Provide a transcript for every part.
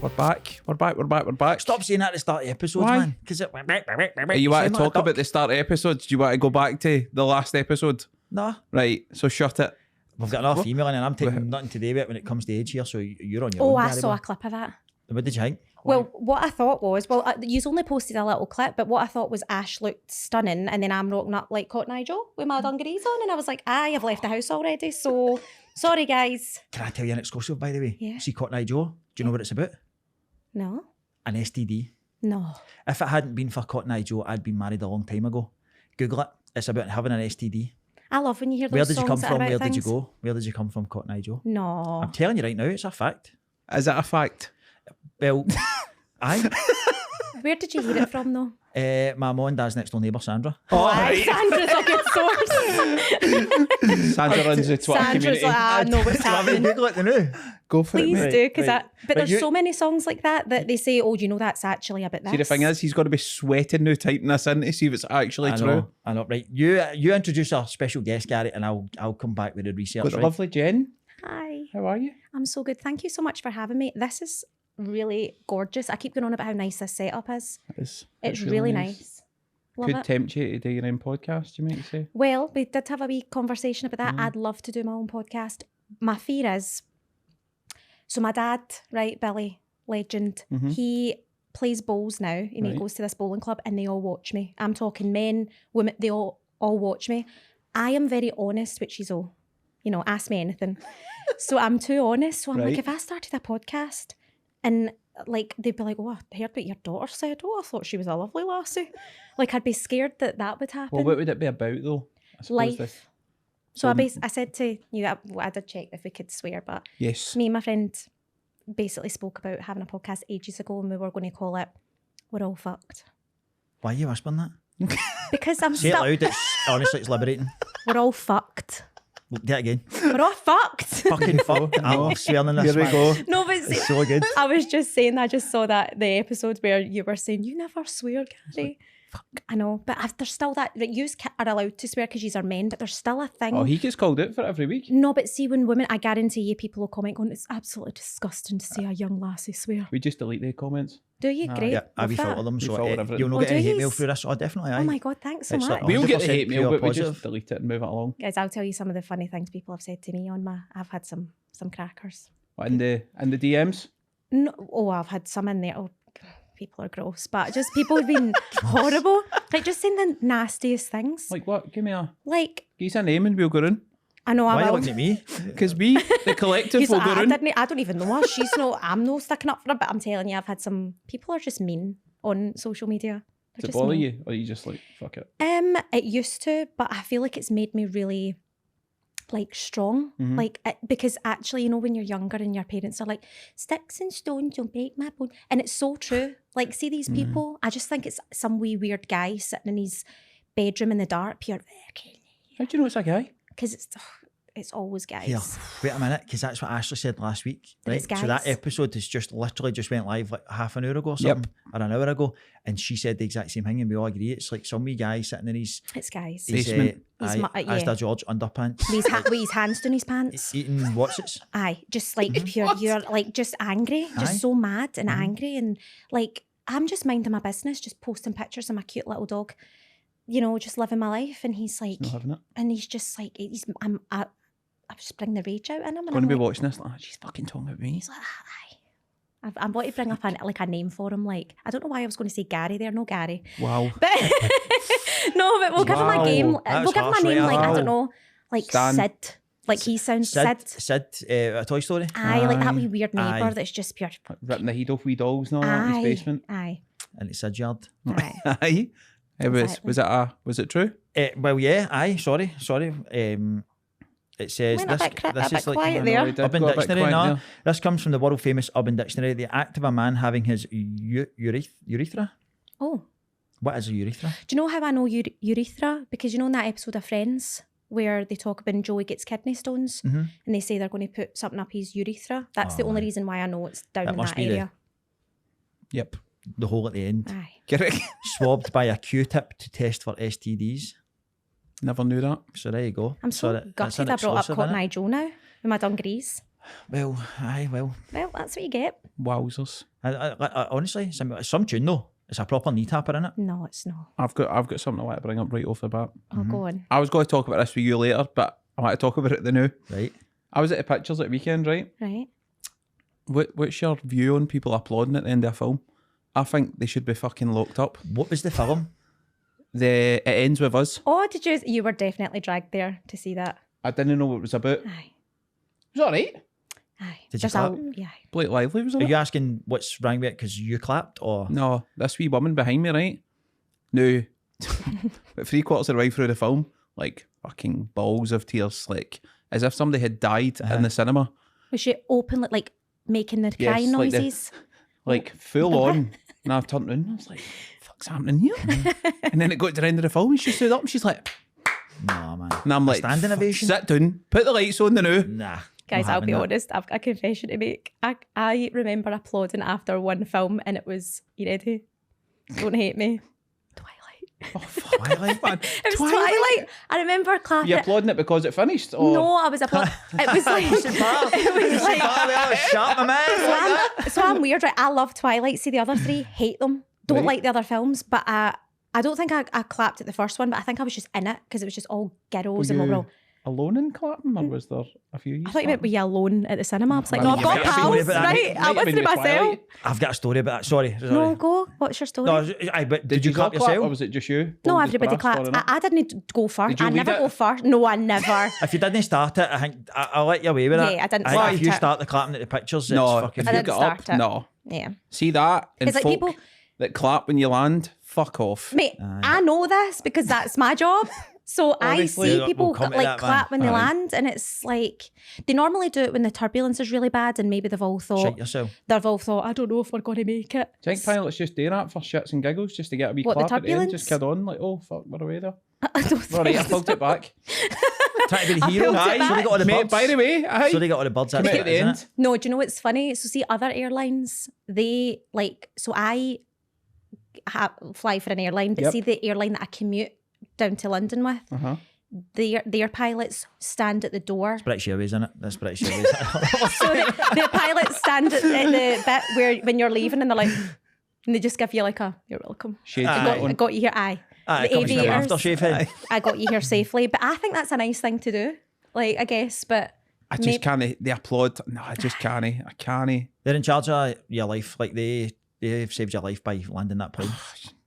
We're back. Stop saying that at the start of the episodes, Why? man. Because it Are you want to talk about the start of episodes? Do you want to go back to the last episode? No. Right, so shut it. We've got another female in and I'm taking nothing today with it when it comes to age here, so you're on your own. Oh, I Gary, saw boy. a clip of that. What did you think? Well, what I thought was, you've only posted a little clip, but what I thought was Ash looked stunning, and then I'm rocking up like Cotton Eye Joe with my dungarees on, and I was like, I've left the house already, so sorry, guys. Can I tell you an exclusive, by the way? Yeah. See Cotton Eye Joe? Do you know what it's about? No? An STD. No. If it hadn't been for Cotton Eye Joe, I'd been married a long time ago. Google it. It's about having an STD. I love when you hear those Where did you come songs that are from? about Where did you things. go? Where did you come from, Cotton Eye Joe? No. I'm telling you right now, it's a fact. Is that a fact? Well, aye. Where did you hear it from, though? My mum and dad's next door neighbour, Sandra. Aye, Sandra's a good source. Sandra runs the Twitter Sandra's community. like, I know what's happening. Google it now. Go for Please it, mate. do, because right. but there's you- so many songs like that they say, oh, you know, that's actually about this. See, the thing is, he's got to be sweating now typing this in to see if it's actually true. I know. Right, you introduce our special guest, Gary, and I'll come back with the research. Got the Right? lovely Jenn. Hi, How are you? I'm so good. Thank you so much for having me. This is really gorgeous. I keep going on about how nice this setup is. It's really nice. Love Could it. tempt you to do your own podcast, you might say. Well, we did have a wee conversation about that. I'd love to do my own podcast. My fear is, so my dad, right, Billy, legend, he plays bowls now. He Right. goes to this bowling club and they all watch me. I'm talking men, women, they all watch me. I am very honest, which is all, ask me anything. So I'm too honest. So I'm Right. like, if I started a podcast and like they'd be like, oh, I heard what your daughter said. Oh, I thought she was a lovely lassie. Like I'd be scared that would happen. Well, what would it be about, though? I suppose Life. So I said to you, I did check if we could swear, but Yes. me and my friend basically spoke about having a podcast ages ago and we were going to call it We're All Fucked. Why are you whispering that? Because I'm Say it stuck. loud. Honestly, it's liberating. We're all fucked. Do it again. We're all fucked. Fucking fuck. I love swearing in this. Here we man. go. No, but It's so good. I was just saying, I just saw that the episode where you were saying, you never swear, Gary. Fuck. I know, but there's still that, like, you are allowed to swear because you are men, but there's still a thing. Oh, he gets called out for it every week. No, but see, when women, I guarantee you, people will comment going, it's absolutely disgusting to see a young lassie swear. We just delete the comments. Do you? Great. Yeah, I Love that. refilter them, We so filter everything. you'll not Oh, get any do hate mail yous? through this. Oh, definitely, aye. Oh my God, thanks so It's much. like- We'll get the 100% hate mail, pure but we positive. just delete it and move it along. Guys, I'll tell you some of the funny things people have said to me on I've had some crackers. What, in the DMs? No, I've had some in there. Oh, people are gross, but just people have been horrible. Like just saying the nastiest things. Like what? Give us a name and we'll go in. I know Why are I you will. looking at me? Because we, the collective, will go in. I don't even know her. She's no. I'm no sticking up for her. But I'm telling you, I've had some. People are just mean on social media. They're Does it just bother mean. you? Or are you just like, fuck it? It used to, but I feel like it's made me really like strong. Like because actually, when you're younger and your parents are like, sticks and stones don't break my bone. And it's so true. Like, see these people, I just think it's some wee weird guy sitting in his bedroom in the dark, pure How do you know it's a guy? because it's always guys. Here, wait a minute, because that's what Ashley said last week. That Right? it's So that guys. episode is just went live like half an hour ago or something, or an hour ago, and she said the exact same thing, and we all agree. It's like some wee guy sitting in his It's guys. Basement. He's aye, yeah. Asda George underpants, With his hands down his pants. eating what's it? Aye, just like pure, you're like just angry, just Aye. so mad and angry, and like I'm just minding my business, just posting pictures of my cute little dog, just living my life, and he's like, Not having it. and he's just like, I just bring the rage out in him, and Going I'm to be like, watching this, like, she's fucking talking about me. he's like, aye. I'm going to bring up a name for him. Like, I don't know why I was going to say Gary there, no Gary, Wow. but no, but we'll give him a game. That's We'll give him harsh, a name right? like I Wow. don't know, like Stan. Sid. Like he sounds Sid. Sid, a Toy Story. Aye, like that Aye. wee weird neighbour Aye. that's just pure. Like, ripping the head off wee dolls and all that in his basement. Aye, And it's Sid Yard. aye. Aye. Exactly. Was it true? Well, yeah, aye, sorry. It says Went a this, bit this is like quiet I there. know we did Urban go a bit Dictionary. quiet No, there. this comes from the world famous Urban Dictionary. The act of a man having his urethra. Oh, What is a urethra? do you know how I know urethra? Because in that episode of Friends where they talk about Joey gets kidney stones and they say they're going to put something up his urethra. That's the only reason why I know it's down That in must that be the- area. Yep. The hole at the end. Aye. Get it? Swabbed by a Q-tip to test for STDs. Never knew that. So there you go. I'm so that's gutted an I brought up exclusive, Cotton innit? Eye Joe now with my dungarees. Well, aye, well. Well, that's what you get. Wowzers. I honestly, some tune though. It's a proper knee tapper, innit? No, it's not. I've got something I want to bring up right off the bat. Oh, go on. I was going to talk about this with you later, but I want to talk about it the now. Right. I was at the pictures at the weekend, right? Right. What's your view on people applauding at the end of a film? I think they should be fucking locked up. What was the film? It ends with us. Oh, did you? You were definitely dragged there to see that. I didn't know what it was about. It Aye. was alright. Aye. Did you There's clap? Yeah. Blake Lively was on Are it. you asking what's wrong with it because you clapped or? No, this wee woman behind me, right? No. But 3/4 of the way through the film, like fucking balls of tears, like as if somebody had died in the cinema. Was she openly like making the Yes, crying like the- noises? Like full on. And I turned around and I was like, fuck's happening here? And then it got to the end of the film and she stood up and she's like, No, man. and I'm like, standing "Fuck, ovation? sit down, put the lights on the now. Nah. Guys, not I'll be having that. honest, I've got a confession to make. I remember applauding after one film and it was, you ready? Don't hate me. Twilight. Oh, fuck. Twilight? Man. It was Twilight. I remember clapping. You applauding it because it finished? Or? No, I was applauding. It was like, it was like, Shut my man. so I'm weird, right? I love Twilight. See, the other three, hate them. Don't Right. like the other films, but I don't think I clapped at the first one, but I think I was just in it because it was just all girls and we were all. Alone in Clapham, or was there a few years? I thought you meant were you alone at the cinema? I was like, Well, no, I've you got might have a story pals, about that. right? I Might have went been to with myself. Twilight. I've got a story about that. Sorry. No, go. What's your story? No, but did you clap all clap, or yourself? was it just you? No, Both everybody just brass clapped. for it? I didn't go first. Did you I lead never it? go first. No, I never. If you didn't start it, I think I'll let you away with it. Yeah, I didn't think start if you it. start the clapping at the pictures, No, it's fucking... if I you didn't get up, start it. no. Yeah. See that? And It's like folk people- that clap when you land, fuck off. Mate, I know this because that's my job. So Honestly, I see we'll people come to like that, man. clap when they Aye. land, and it's like they normally do it when the turbulence is really bad, and maybe they've all Shite thought yourself. I don't know if we're going to make it. Do you think pilots just do that for shits and giggles, just to get a wee What, the clap at the end, turbulence? just kid on, like, oh fuck, we're away there. I don't All right, I think plugged it back. Trying to be the I hero. pulled it So they back. got all the Mate, birds. by the way, aye. So they got all the birds at Commit at the isn't end. it? No, do you know what's funny? So see, other airlines, they like. So I fly for an airline, but Yep. see the airline that I commute down to London with, Uh-huh. their pilots stand at the door. British Airways, isn't it? That's British Airways. So the pilots stand at the bit where when you're leaving, and they're like, and they just give you like a, you're welcome. Shades Aye. of that I one. got you here. Aye. Aye, The it comes from aviators. aftershave head. I got you here safely. But I think that's a nice thing to do. Like, I guess, but I just can't, they applaud. No, I just can't. I can't. They're in charge of your life. Like they've saved your life by landing that plane.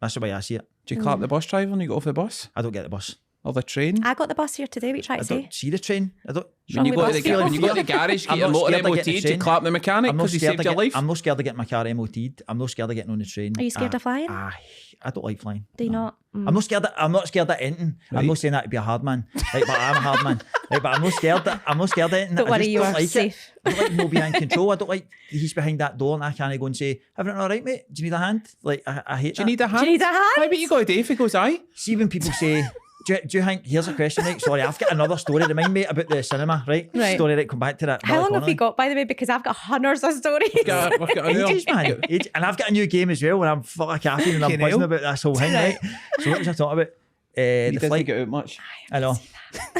That's the way I see it. Do you clap the bus driver when you get off the bus? I don't get the bus. Or the train? I got the bus here today. What you trying I to say? don't see the train. I don't. When you Wrong go to with the bus when you go to the garage, I'm get your not motor scared of MOT, getting do the you train. clap the mechanic I'm not because he scared saved of your getting. life? I'm not scared of getting my car MOT'd. I'm not scared of getting on the train. Are you scared of flying? I don't like flying. Do you No. not? I'm not scared. I'm not scared of anything. I'm Right. not saying that to be a hard man. Right, but I'm a hard man. Right, but I'm not scared. I'm not scared of anything. Don't I worry, just you don't are like safe. It. I don't like no being in control. I don't like he's behind that door and I can't go and say, "Everything all right, mate? Do you need a hand?" Like I hate Do you that. need a hand? Do you need a hand? Why, but you got a day if he goes, aye. See when people say, do you think, here's a question, right? Sorry, I've got another story to mind, mate, about the cinema, right? Right. Story, right, come back to that. How long have we got, by the way? Because I've got hundreds of stories. We've got a new- Ages, man. Age. And I've got a new game as well, where I'm full of caffeine and I'm Fucking buzzing hell. about this whole thing, right? So what was I talking about? He The doesn't flight. get out much. I know.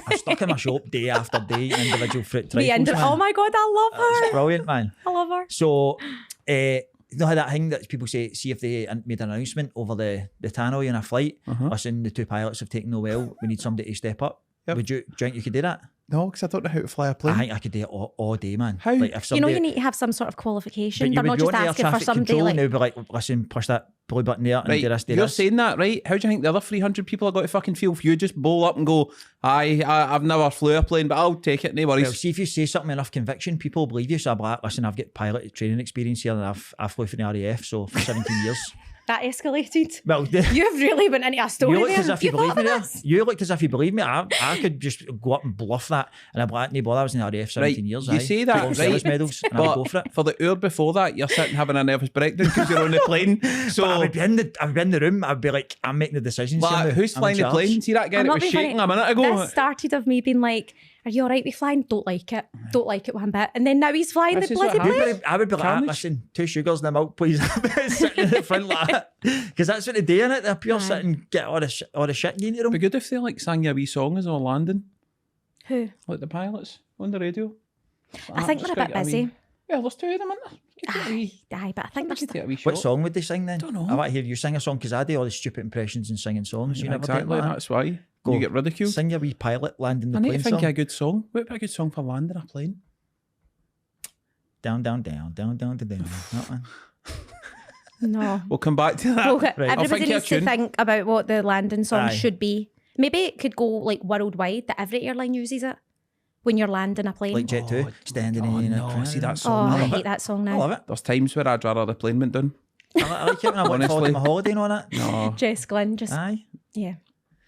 I'm stuck in my shop day after day, eating individual fruit Me trifles, and man. oh my god, I love It's her. brilliant, man. I love her. So, you know how that thing that people say, see if they made an announcement over the tannoy in a flight, listen, the two pilots have taken no well, we need somebody to step up. Yep. Do you think you could do that? No, because I don't know how to fly a I plane. think I could do it all day, man. How? Like if You know, somebody, you need to have some sort of qualification. but They're you not would just go into air asking for traffic somebody control like. and they'd be like, listen, push that blue button there and Right, do this, do you're this. saying that, right? How do you think the other 300 people are going to fucking feel if you just blow up and go, I've never flew a plane, but I'll take it, no worries. Well, see if you say something enough conviction, people believe you. So I'm like, listen, I've got pilot training experience here, and I flew for the RAF, so for 17 years. That escalated. Well, You've really went into a story you looked there. as if you thought believed me of there. this? You looked as if you believed me. I could just go up and bluff that, and I'm like, no bother, I was in the RAF 17 years. you aye. say that, Long right? service medals, and I would go for it. For the hour before that, you're sitting having a nervous breakdown because you're on the plane. So, But I would be in the room. I'd be like, I'm making the decisions. like, here now. who's I'm flying in the charge. plane? See that guy I'm that not was being shaking funny. a minute ago? This started of me being like, "Are you all right with flying? Don't like it. Don't like it one bit." And then now he's flying This the is what bloody happens. plane. I would be like, Carnage. listen, 2 sugars and a milk, please. Sitting in the front like that. Because that's what they do, innit? They're pure Aye. sit and get all the shit into It'd them. be good if they like sang you a wee song as they were landing, Who? like the pilots on the radio. I think they're a bit busy. Yeah, there's two of them, isn't there? Aye, but I think they're Take a wee What shot. song would they sing then? Don't know. I want to hear you sing a song because I do all the stupid impressions and singing songs. You Yeah, never exactly, do that. that's why. Go. You get ridiculed. Sing your wee pilot landing the I need plane to think song. of a good song. What about a good song for landing a plane? Down, down, down, down, down, down, down. That one. No. We'll come back to that. Well, Right. I'll everybody think of a needs to tune. think about what the landing song Aye. should be. Maybe it could go like worldwide, that every airline uses it when you're landing a plane. Like Jet 2, standing in a no, crowd. see that oh, song. I love hate it. that song I now. love it. There's times where I'd rather the plane went down. I like it when I want to fall Honestly. on my holiday and all that. No. Jess Glynn, just, Aye. yeah.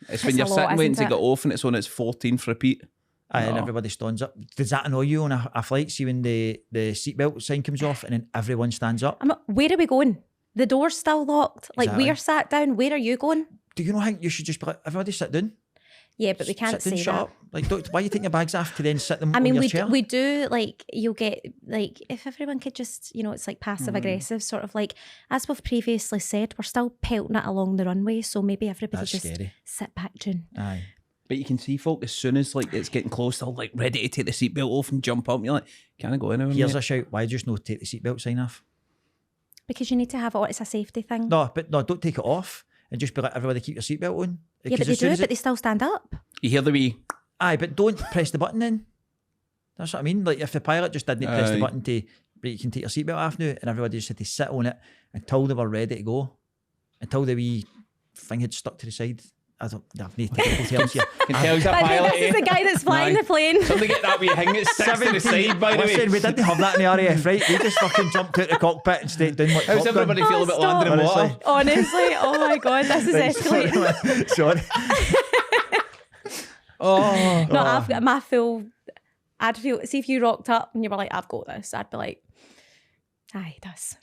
It's when It's you're a lot, sitting waiting isn't to it? get off and it's on its 14th repeat. Aye, and No. everybody stands up. Does that annoy you on a flight? See when the seatbelt sign comes off and then everyone stands up? Where are we going? The door's still locked. Like, Exactly. we're sat down. Where are you going? Do you not think you should just be like, everybody sit down? Yeah, but we can't sit down, say shut that. up. Like, why are you taking your bags off to then sit them I mean, on your we chair? we do, like, you'll get, like, if everyone could just, it's like passive-aggressive, sort of like, as we've previously said, we're still pelting it along the runway, so maybe everybody That's just scary. sit back down. Aye. But you can see folk as soon as like it's getting close, they're like ready to take the seatbelt off and jump up. You're like, can I go anywhere? Here's mate? a shout. Why just not take the seatbelt sign off? Because you need to have it, it's a safety thing. No, don't take it off and just be like, everybody keep your seatbelt on. yeah, Because but they as soon do, as but they still stand up. You hear the wee. Aye, but don't press the button then. That's what I mean. Like if the pilot just didn't press the Aye. button to, but you can take your seatbelt off now, and everybody just had to sit on it until they were ready to go, until the wee thing had stuck to the side. I don't have no technical terms here. Can tell he's a But pilot. this is the guy that's flying Aye. the plane. Somebody get that wee thing that sticks to the side, by the way. Listen, we didn't have that in the RAF, right? We just fucking jumped out the cockpit and straight down like How's Top Gun. everybody feel about stop. landing in water? Honestly, oh my God, this is Right, escalating. Sorry. Oh. No, I've got my full, I'd feel, see if you rocked up and you were like, I've got this, I'd be like, aye, he does.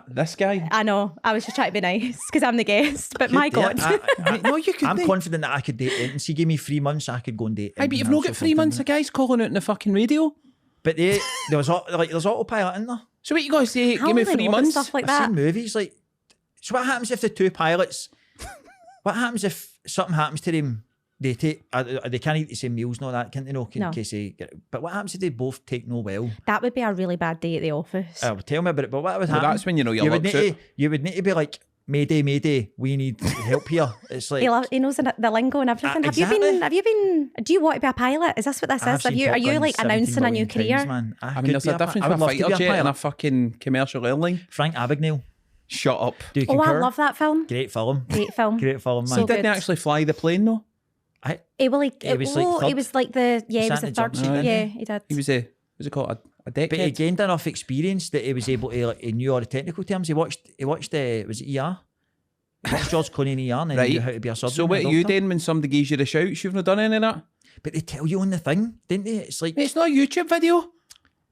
This guy. I know, I was just trying to be nice because I'm the guest, but my God. Mate, no, you couldn't. I'm confident that I could date it. And she gave me 3 months, I could go and date it. Aye, but you've not got 3 months of guys calling out in the fucking radio. But there was there's autopilot in there. So what you guys say? How Give me will they 3 know about months. stuff like I've that. seen movies like. So what happens if the two pilots? What happens if something happens to them? They take. They can't eat the same meals and all that, can't they? No, in No. case they get. But what happens if they both take no well? That would be a really bad day at the office. Tell me about it. But what would Well, happen? that's when you know you your would luck's need out. to. You would need to be like, Mayday, Mayday, we need help here. It's like. He knows the lingo and everything. Exactly. Have you been? Do you want to be a pilot? Is this what this I've is? Are seen you? Top Are you Gun like 17 announcing a new million career? times, man. I could mean, there's be a difference I would with a love to be fighter jet and a pilot. fucking commercial airline. Frank Abagnale. Shut up. Do you Oh, I concur? love that film. Great film. Great film. Great film, man. So He didn't good. actually fly the plane though. He was like, He was like he third. was like the he was Sat the in the third. jump seat, didn't Yeah, he? he did. He was a what's it called? A But he deckhead. gained enough experience that he was able to, like, he knew all the technical terms. He watched was it ER? He watched George Clooney in ER and then he knew how to be a surgeon. So what and are a you doctor. doing when somebody gives you the shouts? You've not done any of that? But they tell you on the thing, didn't they? It's like, It's not a YouTube video.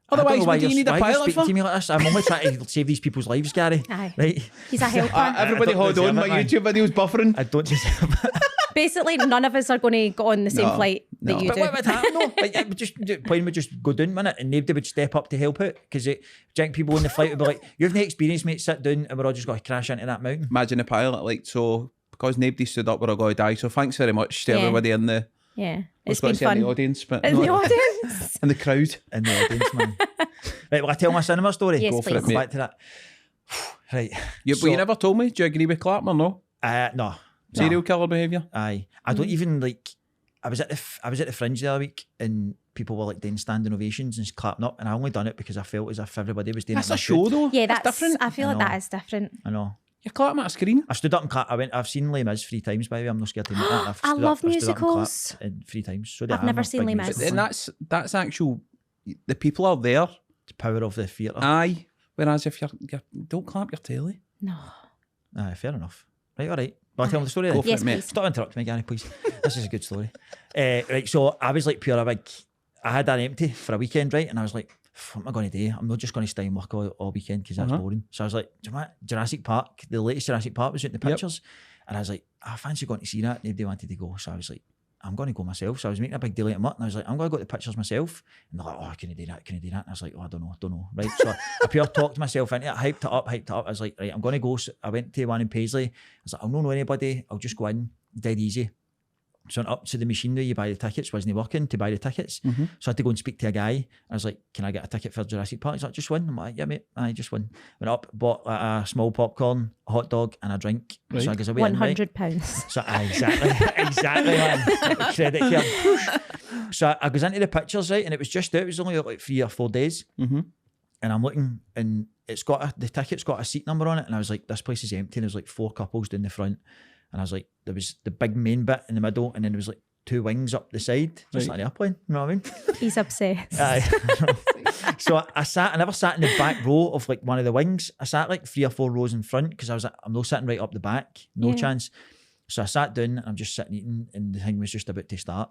I don't know Otherwise, why what do you you're- need a why you're pilot speaking for? to me like this. I'm only trying to save these people's lives, Gary. Aye. Right? He's a helper. Everybody I don't hold on, deserve my it, man. YouTube video's buffering. I don't deserve it. Basically, none of us are going to go on the same No, flight that no. you But do. what would happen though? Like, it would just, the plane would just go down a minute and nobody would step up to help out because people on the flight would be like, "You've no experience, mate, sit down," and we're all just going to crash into that mountain. Imagine a pilot like, so because nobody stood up, we're all going to die. So thanks very much to Yeah. everybody in the, Yeah, I was it's going been to say in fun. the audience, but In the not- audience. in the crowd. In the audience, man. Right, will I tell my cinema story? Yes, Go for please. it, Go mate. back to that. Right. But you never told me. Do you agree with Clapton or no? No. Serial killer behaviour. Aye. I don't even like. I was at the Fringe the other week and people were like doing standing ovations and clapping up, and I only done it because I felt as if everybody was doing That's it. a show though. Yeah, that's that's different. I feel I like that know. is different. I know. You're clapping at a screen. I stood up and clapped. I've seen Les Mis 3 times, by the way. I'm not scared to admit that. I love I've stood up and musicals. clapped in 3 times. So I've never seen Les Mis. And that's actual. The people are there. the power of the theatre. Aye. Whereas if you're don't clap your telly. No. Aye, fair enough. Right, all right. Will I tell them the story then? Go for Yes, it, mate. please. Stop interrupting me, Gary, please. This is a good story. Right, so I was like pure big. I had that empty for a weekend, right? And I was like, what am I going to do? I'm not just going to stay and work all weekend because that's boring. So I was like, do you know what? Jurassic Park, the latest Jurassic Park was out in the Yep. pictures. And I was like, I fancy going to see that. Nobody wanted to go. So I was like, I'm going to go myself. So I was making a big deal out of it. And I was like, I'm going to go to the pictures myself. And they're like, oh, can I do that? Can I do that? And I was like, oh, I don't know. Right. So I pure talked myself into it, hyped it up. I was like, right, I'm going to go. So I went to one in Paisley. I was like, I'll not know anybody. I'll just go in, dead easy. So I went up to the machine where you buy the tickets, wasn't working to buy the tickets. Mm-hmm. So I had to go and speak to a guy. I was like, can I get a ticket for Jurassic Park? He's like, just one. I'm like, yeah, mate, I just one. Went up, bought a small popcorn, a hot dog, and a drink. Right. So I goes away in, right? £100. So exactly, man. Credit here. So I goes into the pictures, right, and it was just out. It was only like 3 or 4 days. Mm-hmm. And I'm looking, and the ticket's got a seat number on it, and I was like, this place is empty. And there's like 4 couples down the front, and I was like, there was the big main bit in the middle, and then there was like 2 wings up the side, just like an airplane. You know what I mean? He's obsessed. So I never sat in the back row of like one of the wings. I sat like 3 or 4 rows in front because I was like, I'm not sitting right up the back, no chance. So I sat down, and I'm just sitting eating, and the thing was just about to start,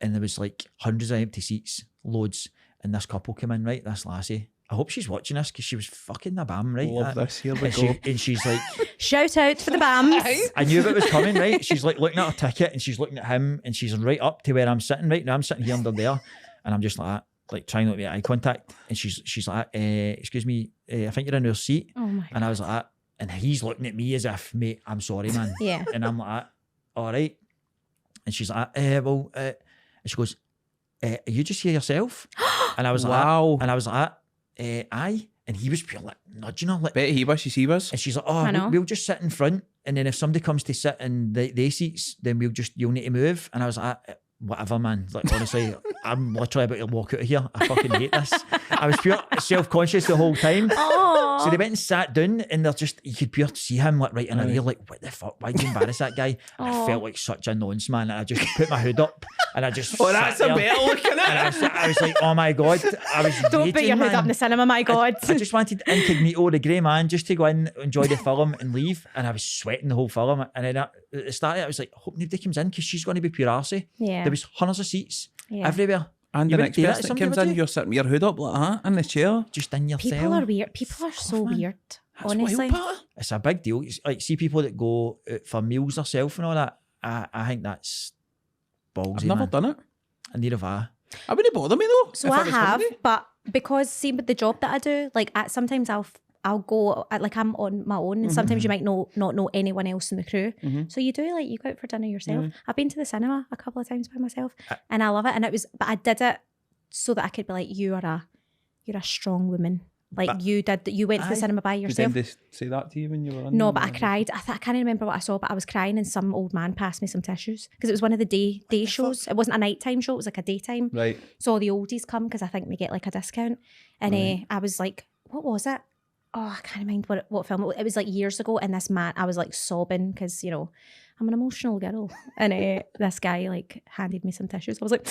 and there was like hundreds of empty seats, loads, and this couple came in, right? This lassie. I hope she's watching this because she was fucking the bam, right? Love this. Here we go. And she's like, Shout out for the BAMs. I knew if it was coming, right? She's like looking at her ticket, and she's looking at him, and she's right up to where I'm sitting, right? Now I'm sitting here under there, and I'm just like trying not to make eye contact. And she's like, excuse me, I think you're in your seat. Oh my And I was like, and he's looking at me as if, mate, I'm sorry, man. Yeah. And I'm like, all right. And she's like, and she goes, are you just here yourself? And I was Wow. like, and I was like, aye. And he was pure like nudging her, like, Bet he wishes he was. and she's like, I know. we'll just sit in front, and then if somebody comes to sit in the seats, then you'll need to move. And I was like, whatever, man. Like, honestly, I'm literally about to walk out of here. I fucking hate this. I was pure self-conscious the whole time. Oh. So they went and sat down, and they're just, you could pure see him like right in her ear, like, what the fuck, why'd you embarrass that guy? And I felt like such a nonce, man. And I just put my hood up, and I just Oh, that's sat a there. better looking And at. I was like, oh my God. I was Don't raging, put your hood man. up in the cinema, my God. I just wanted incognito, the grey man, just to go in, enjoy the film and leave. And I was sweating the whole film. And then at the start, I was like, I hope nobody comes in because she's going to be pure arsey. Yeah. There was hundreds of seats Yeah. everywhere. And You the wouldn't next do that person to that somebody, comes would in, you? you're sitting with your hood up like that in the chair. Just in your People cell. are weird. People are so man. weird. That's Honestly. wild, Pat. It's a big deal. It's like, see people that go out for meals themselves and all that. I think that's ballsy, I've never man. done it. And neither have I. I wouldn't bother me though. So if I was have, hungry. but because see with the job that I do, like sometimes I'll go like I'm on my own, and sometimes you might not know anyone else in the crew. So you do like you go out for dinner yourself. I've been to the cinema a couple of times by myself, and I love it. And it was, but I did it so that I could be like, you're a strong woman. Like But- you went to the Aye. cinema by Did yourself. they say that to you when you were in? No, but I cried. I can't remember what I saw, but I was crying, and some old man passed me some tissues because it was one of the day shows. It wasn't a nighttime show; it was like a daytime. Right. So all the oldies come because I think they get like a discount. And Right. I was like, what was it? Oh, I can't remember what film it was. It was like years ago. And this man, I was like sobbing because, you know, I'm an emotional girl. And this guy like handed me some tissues. I was like,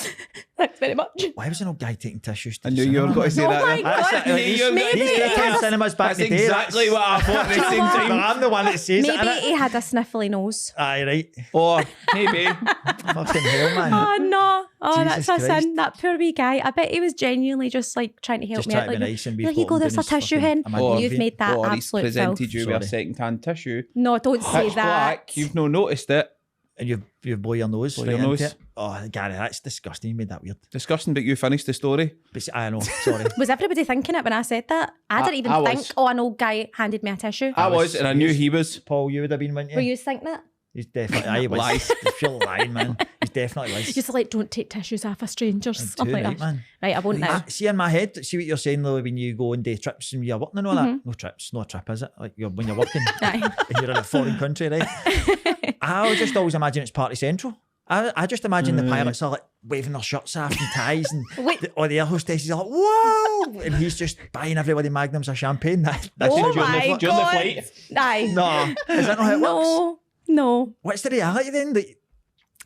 thanks very much. Why was an old guy taking tissues to I the knew you were cinema? going to say Oh that. my That's God. it, like, these- Maybe these he kind of has- cinemas back That's in the day. exactly what I thought at the Do you same know what? time. I'm the one that says it. Maybe innit? he had a sniffly nose. Aye, right. Or maybe. Fucking hell, man. Oh no. Oh, Jesus that's a Christ. sin. That poor wee guy. I bet he was genuinely just like trying to help Just me trying out. to be Like, nice and be here you go, there's a tissue hen. Or- You've made that or he's absolute presented filth. you with a Sorry. second-hand tissue. No, don't say Pitch that. black. You've no noticed it. And you blow your nose Blow right your into nose. it. Oh, Gary, that's disgusting. You made that weird. Disgusting, but you finished the story. But see, I know, sorry. Was everybody thinking it when I said that? I didn't even I think, was. oh, an old guy handed me a tissue. I was was, and I knew serious. he was. Paul, you would have been, wouldn't you? Were you thinking that? He's definitely, aye, he was. Lies. He's pure lying, man. He's definitely lies. Just like, don't take tissues off of strangers. I'm Stuff too like right, that. man. Right, I won't now. See in my head, see what you're saying though when you go and do trips and you're working and all that. No trips, no trip, is it? Like when you're working Aye. and you're in a foreign country, right? I would just always imagine it's Party Central. I just imagine the pilots are like waving their shirts off and ties, and Wait. or the air hostesses are like, whoa! And he's just buying everybody magnums of champagne. That's Oh during my the, during the God. flight. Aye. No, is that not how it works? No. What's the reality then? That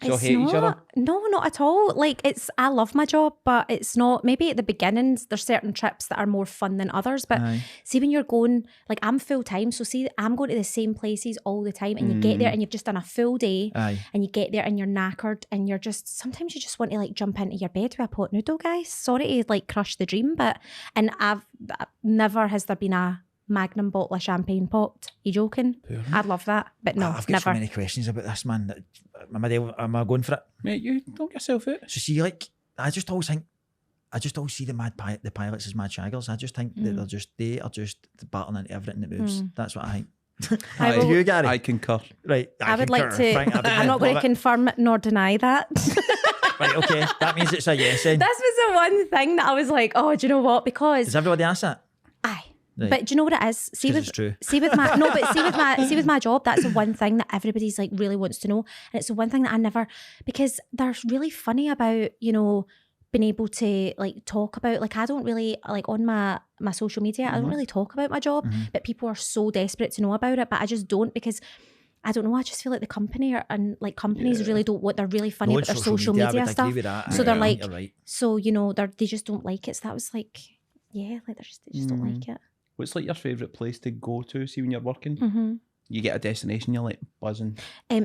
So It's hate each other? No, not at all. Like I love my job, but it's not, maybe at the beginnings, there's certain trips that are more fun than others. But Aye. see, when you're going, like I'm full time. So see, I'm going to the same places all the time, and you get there and you've just done a full day, Aye. and you get there and you're knackered, and you're just, sometimes you just want to like jump into your bed with a pot noodle, guys. Sorry to like crush the dream, but, and I've never has there been a Magnum bottle of champagne popped. You joking? I'd love that, but no, I've got never. so many questions about this, man. Am I going for it? Mate, you don't get yourself out. So see, like, I just always see the pilots as mad shaggers. I just think that they are just battling into everything that moves. That's what I think. I will- you, Gary? I concur. Right. I would like concur. to. Frank, I'm not going to confirm nor deny that. Right, okay. That means it's a yes then. This was the one thing that I was like, oh, do you know what? Because Does everybody ask that? aye. Right. But do you know what it is? See 'Cause with it's true. see with my no, but see with my job, that's the one thing that everybody's like really wants to know, and it's the one thing that I never, because they're really funny about, you know, being able to like talk about, like I don't really like on my social media, I don't really talk about my job, but people are so desperate to know about it, but I just don't, because I don't know, I just feel like the company and like companies really don't what they're really funny No, about their on social media I would stuff. agree with that. So they're like, you're right. so you know, they just don't like it. So that was like, yeah, like they just don't like it. What's like your favourite place to go to? See when you're working, Mm-hmm. you get a destination, you're like buzzing.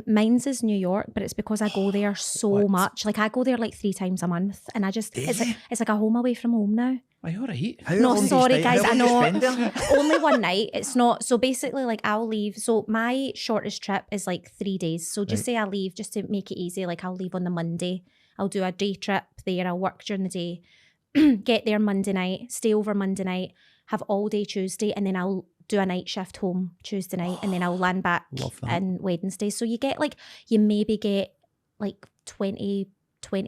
Mine's is New York, but it's because I go there so What? much. Like I go there like 3 times a month, and I just Do it's you? like, it's like a home away from home now. Are you alright? How No, long do you sorry, stay- guys, how I long do you know. spend there? Only one night. It's not so basically like I'll leave. So my shortest trip is like 3 days. So just say I leave just to make it easy. Like I'll leave on the Monday. I'll do a day trip there. I'll work during the day. Get there Monday night. Stay over Monday night. Have all day Tuesday, and then I'll do a night shift home Tuesday night, and then I'll land back Love that. on Wednesday. So you get like, you maybe get like 20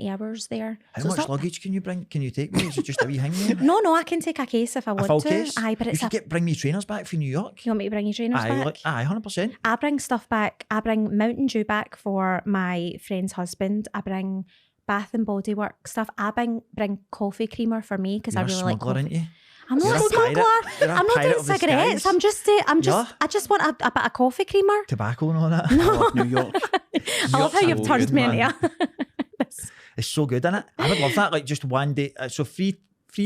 hours there. How So it's much not- luggage can you bring? Can you take me? Is it just a wee hang there? No, I can take a case if I want full to. case? Aye, but You it's could bring me trainers back from New York. You want me to bring your trainers Aye, back? look, aye, 100%. I bring stuff back. I bring Mountain Dew back for my friend's husband. I bring Bath and Body Works stuff. I bring coffee creamer for me because I You're a really like smuggler, coffee. aren't you? I'm You're not a a smuggler. pirate. You're a I'm not pirate doing of the cigarettes. skies. I just want a bit of coffee creamer. Tobacco and all that. I love New York. I love how you've so turned good, me man. into a... It's so good, isn't it? I would love that. Like just one day. So three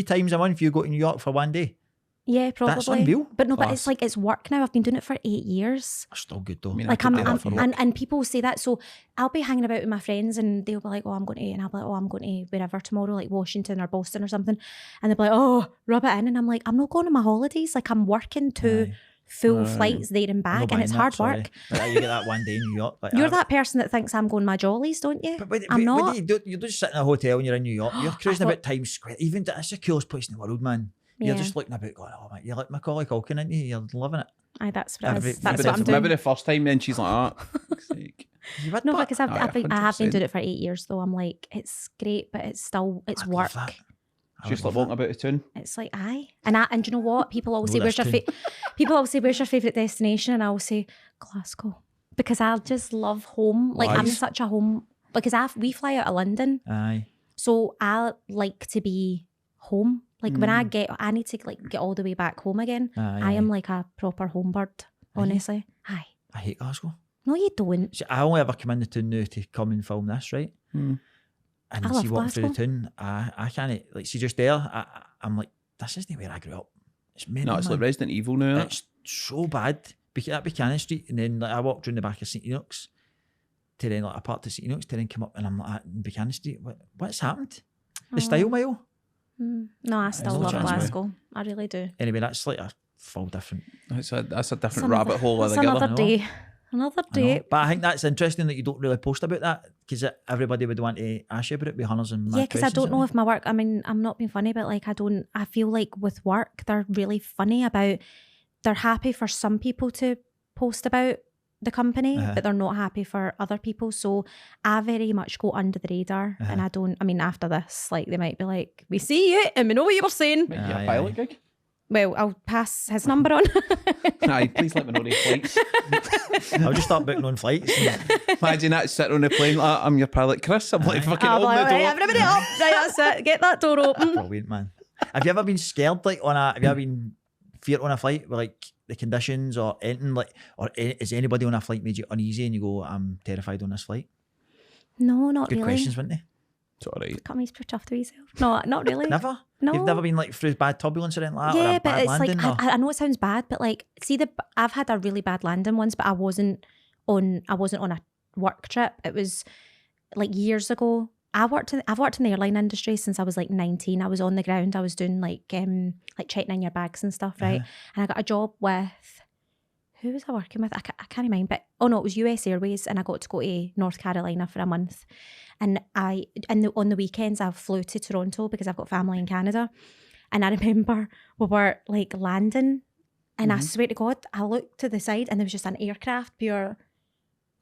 times a month you go to New York for one day. Yeah, probably. That's unreal. But no, but Class. it's like it's work now. I've been doing it for 8 years. That's still good though. I mean, Like I could I'm, do that for work. and people say that. So I'll be hanging about with my friends, and they'll be like, "Oh, I'm going to," and I'll be like, "Oh, I'm going to wherever tomorrow, like Washington or Boston or something," and they'll be like, "Oh, rub it in," and I'm like, "I'm not going on my holidays. Like I'm working 2 Aye. full Right. flights there and I'm back, not and it's buying hard that, sorry. work." But you get that one day in New York. Like, You're that person that thinks I'm going my jollies, don't you? But I'm not. you don't just sit in a hotel when you're in New York. You're cruising thought- about Times Square. Even that's the coolest place in the world, man. You're Yeah. just looking about going, oh, man, you're like Macaulay Culkin, aren't you? You're loving it. Aye, that's what it Every- is. That's maybe what I'm that's- doing. Maybe the first time, then she's like, ah, fuck's sake. You would, No, but because Aye, I have been 100%. doing it for 8 years, though. I'm like, it's great, but it's I'd work. love that. I Just would like love walking about the town. It's like aye, and do you know what? People always No, say, "Where's your that's people always say, where's your favourite destination?" And I always say Glasgow, because I just love home. Like I'm Nice. such a home, because we fly out of London, that. Aye. so I like to be home. Like when I need to like get all the way back home again. Aye, I am aye. like a proper home bird, honestly. Aye. I hate Glasgow. No, you don't. See, I only ever come in the town now to come and film this, right? Hmm. And I see love walking through the Glasgow. town, I can't, like, see just there, I'm like, this isn't where I grew up. It's mental, No, it's man. like Resident Evil now. It's so bad. That Buchanan Street, and then like, I walked round the back of St Enoch's to then like I parked at St Enoch's to then come up, and I'm like in Buchanan Street. What's happened? The Style Mile. No, I still no love chance, man. Glasgow. I really do. Anyway, that's like a full different. That's a different It's rabbit hole it's altogether. another day. Another I know. day. But I think that's interesting that you don't really post about that because everybody would want to ask you about it with hunters and mad Yeah, because I questions, don't know wouldn't if my work, I mean, I'm not being funny, but like I feel like with work, they're really funny about, they're happy for some people to post about the company, Uh-huh. but they're not happy for other people. So I very much go under the radar, and I mean, after this, like they might be like, we see you and we know what you were saying. Might be Aye, a pilot gig. Well, I'll pass his number on. Aye, please let me know the flights. it? I'll just start booking on flights. And, Imagine that, sitting on the plane like, I'm your pilot, Chris. I'm like, fucking I'm open like, the right, door. everybody up. Right, that's it. Get that door open. brilliant, man. Have you ever been scared like have you ever been feared on a flight with like the conditions or anything like, or is anybody on a flight made you uneasy and you go, I'm terrified on this flight? No, not Good really. questions, weren't they? It's all right. Come, he's pretty chuffed with himself. No, not really. Never? No. You've never been like through bad turbulence or anything like that? or Yeah, a but bad it's like landing? or... I know it sounds bad, but like, see, I've had a really bad landing once, but I wasn't on a work trip. It was like years ago. I've worked in the airline industry since I was like 19. I was on the ground. I was doing like checking in your bags and stuff, right? And I got a job with, who was I working with? I can't remember, but oh no, it was US Airways, and I got to go to North Carolina for a month. And on the weekends I flew to Toronto because I've got family in Canada. And I remember we were like landing And I swear to God, I looked to the side and there was just an aircraft pure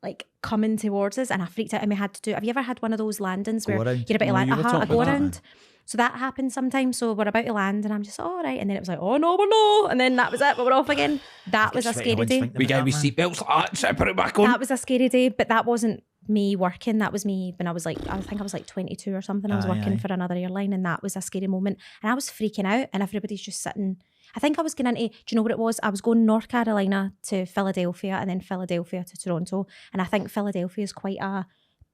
like coming towards us, and I freaked out and we had to do. Have you ever had one of those landings where around. you're about to land? you were A talking go about that. around. So that happens sometimes. So we're about to land and I'm just all right, and then it was like, oh no, we're no, and then that was it. But we're off again. That was a scary day. We get wee seatbelts like that, so I put it back on. That was a scary day, but that wasn't me working. That was me when I was like, I think I was like 22 or something. I was working for another airline, and that was a scary moment. And I was freaking out, and everybody's just sitting. I think I was going into, do you know what it was? I was going North Carolina to Philadelphia and then Philadelphia to Toronto. And I think Philadelphia is quite a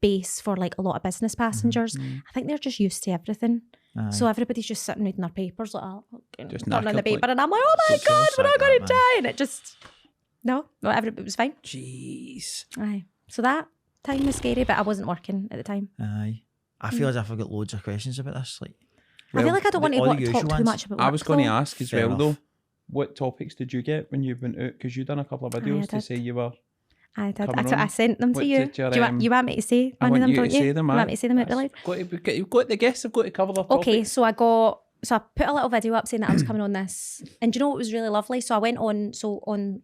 base for like a lot of business passengers. I think they're just used to everything. So everybody's just sitting reading their papers, like, Just turning the knackered, paper, like, and I'm like, oh my so God, we're not like going that, to man. die. And it just, no, everybody was fine. Jeez. Aye. So that time was scary, but I wasn't working at the time. Aye. I feel as if I've got loads of questions about this. Like, I feel like I don't want all the to usual talk too ones. much about I work, was going to though. ask as Fair well, enough. though, what topics did you get when you went out? Because you done a couple of videos to did. say you were. I did. coming I on. sent them to What you. did your, Do you want me to say I one of want them, you don't to you? say them, You want me to say them out the live? You've got the guests have got to cover their topics. Okay, so I put a little video up saying that I was coming on this. And do you know what was really lovely? So I went on,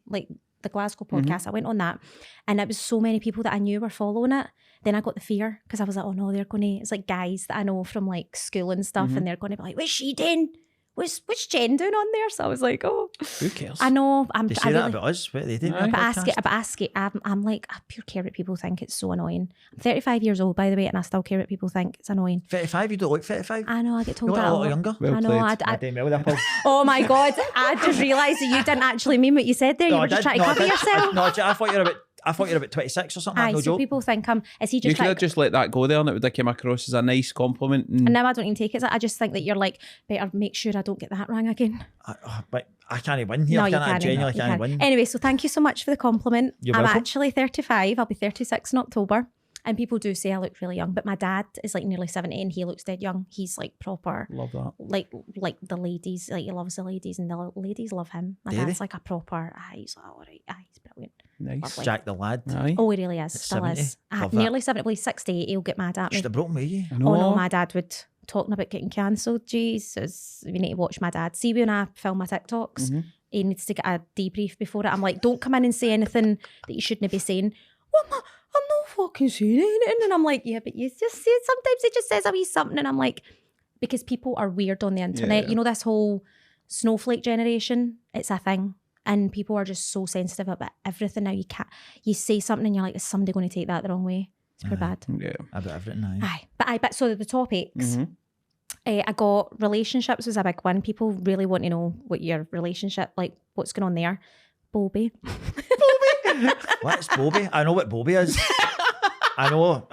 like the Glasgow podcast, I went on that, and it was so many people that I knew were following it. Then I got the fear because I was like, oh no, they're going to, it's like guys that I know from like school and stuff, and they're going to be like, what's she doing? What's Jenn doing on there? So I was like, oh, Who cares? I know. they say that about us, but they didn't. Aye. But ask it. I'm like, I pure care what people think. It's so annoying. I'm 35 years old, by the way, and I still care what people think. It's annoying. 35, you don't look 35. I know, I get told You look that a lot younger. Well I know. played. I, Damn well there, Paul. oh my God, I just realised that you didn't actually mean what you said there. You were just trying to cover yourself. I thought you were about 26 or something. Aye, No so joke. people think is he You just could trying have just let that go there and it would have come across as a nice compliment. and now I don't even take it. I just think that you're like, better make sure I don't get that wrong again. But I can't win here. No, I you can't. I can't. genuinely You can't can't. win. Anyway, so thank you so much for the compliment. You're I'm welcome. actually 35. I'll be 36 in October. And people do say I look really young, but my dad is like nearly 70 and he looks dead young. He's like proper, Love that. like the ladies, like he loves the ladies and the ladies love him. My Do dad's they? like a proper, he's like, all right, he's brilliant. Nice. Lovely. Jack the lad. Aye. Oh, he really is, At still 70? is. Love that. Nearly 70, well, he's 68, he'll get mad at me. Should have broken me, you. I know. Oh no, my dad would, talking about getting cancelled, Jesus, you need to watch my dad. See when I film my TikToks, he needs to get a debrief before it. I'm like, don't come in and say anything that you shouldn't be saying. Well, I'm not fucking saying anything. And I'm like, yeah, but you just say it. Sometimes he just says a wee something. And I'm like, because people are weird on the internet. Yeah. You know, this whole snowflake generation, it's a thing. And people are just so sensitive about everything now. You say something and you're like, is somebody going to take that the wrong way? It's pretty bad. Yeah. About everything now. But so the topics, I got relationships was a big one. People really want to know what your relationship, like what's going on there. Bobby. What's Bobby? I know what Bobby is. I know.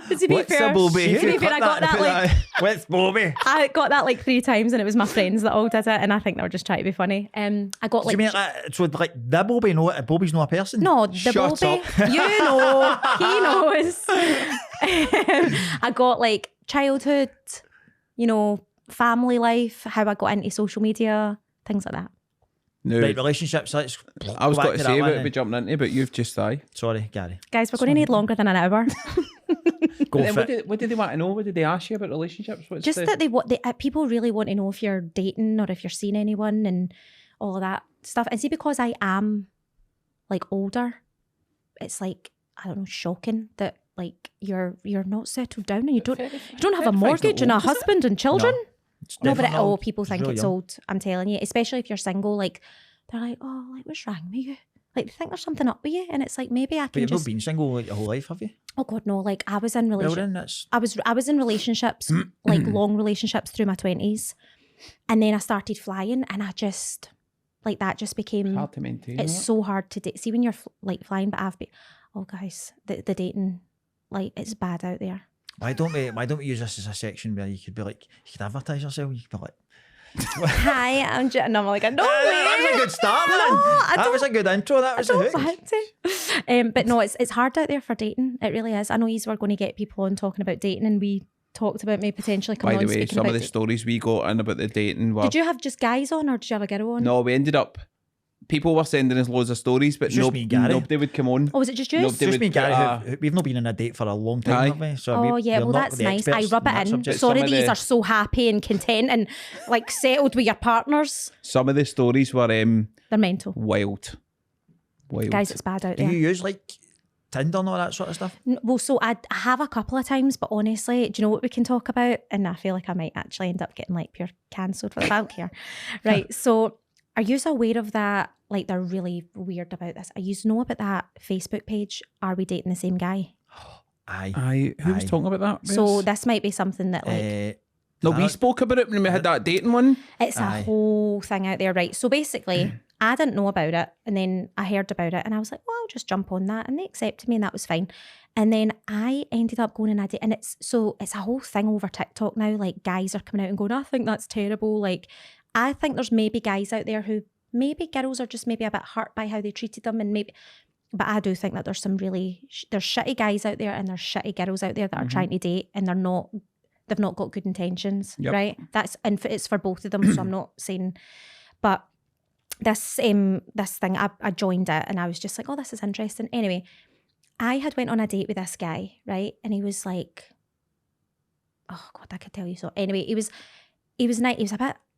To be What's fair, a Bobby? to be fair, I got that like What's Bobby? I got that like 3 times, and it was my friends that all did it, and I think they were just trying to be funny. I got Do like you mean so like the Bobby? No, Bobby's not a person. no, the Shut Bobby. up. You know, he knows. I got like childhood, family life, how I got into social media, things like that. No, Right, relationships. Let's. I was go back going to that say one about then. jumping into, but you've just Sorry, Gary. Guys, we're going to need longer than an hour. Go Then for what it. did they want to know? What did they ask you about relationships? What's Just the... that people really want to know if you're dating or if you're seeing anyone and all of that stuff. And see, because I am like older, it's like, I don't know, shocking that like you're not settled down and you don't have a mortgage and a husband and children. It's No, but definitely old. people think really it's young. old. I'm telling you, especially if you're single, like they're like, oh, like what's wrong with you? Like they think there's something up with you, and it's like maybe I But can you've not just. been single like your whole life, have you? Oh God, no! Like I was in Well relationships. then, that's I was in relationships, like long relationships through my 20s, and then I started flying, and I just like that just became. It's hard to maintain. It's that. so hard to date. See when you're like flying, but I've been. Oh guys, the dating, like it's bad out there. why don't we use this as a section where you could be like, you could advertise yourself. You could be like, Hi, I'm Jenn. And I'm like, no way. that was a good start, man. That was a good intro. That was a don't hook. want to. But no, it's hard out there for dating. It really is. I know you were going to get people on talking about dating, and we talked about me potentially By coming the on way, speaking some of about the stories we got in about the dating were... Did you have just guys on, or did you have a girl on? No, we ended up people were sending us loads of stories, but Just me and Gary. nobody would come on. Oh, was it just you? Nobody Just would me and Gary, put, we've not been on a date for a long time, Aye. have we? So Oh we're yeah, well not that's the nice. I experts rub in it that in. subject. Sorry, Some of these the- are so happy and content and like settled with your partners. some of the stories were They're mental. wild. Guys, it's bad out Do there. you use like Tinder and all that sort of stuff? Well, so I have a couple of times, but honestly, do you know what we can talk about? And I feel like I might actually end up getting like pure cancelled for the I don't care. Right. So are you aware of that? Like they're really weird about this. Are you know about that Facebook page? Are we dating the same guy? Aye. Who was Aye. talking about that? So Bess? this might be something that like no, we spoke about it when we had that dating one. it's a Aye. whole thing out there, right? So basically, I didn't know about it, and then I heard about it, and I was like, well, I'll just jump on that, and they accepted me, and that was fine. And then I ended up going on a date, and it's a whole thing over TikTok now. Like guys are coming out and going, I think that's terrible. Like I think there's maybe guys out there who maybe girls are just maybe a bit hurt by how they treated them, and maybe. But I do think that there's some really there's shitty guys out there, and there's shitty girls out there that are trying to date, and they've not got good intentions, Yep. right? It's for both of them, so I'm not saying, but this thing I joined it, and I was just like, oh, this is interesting. Anyway, I had went on a date with this guy, right, and he was like, oh god, I could tell you so. Anyway, he was nice.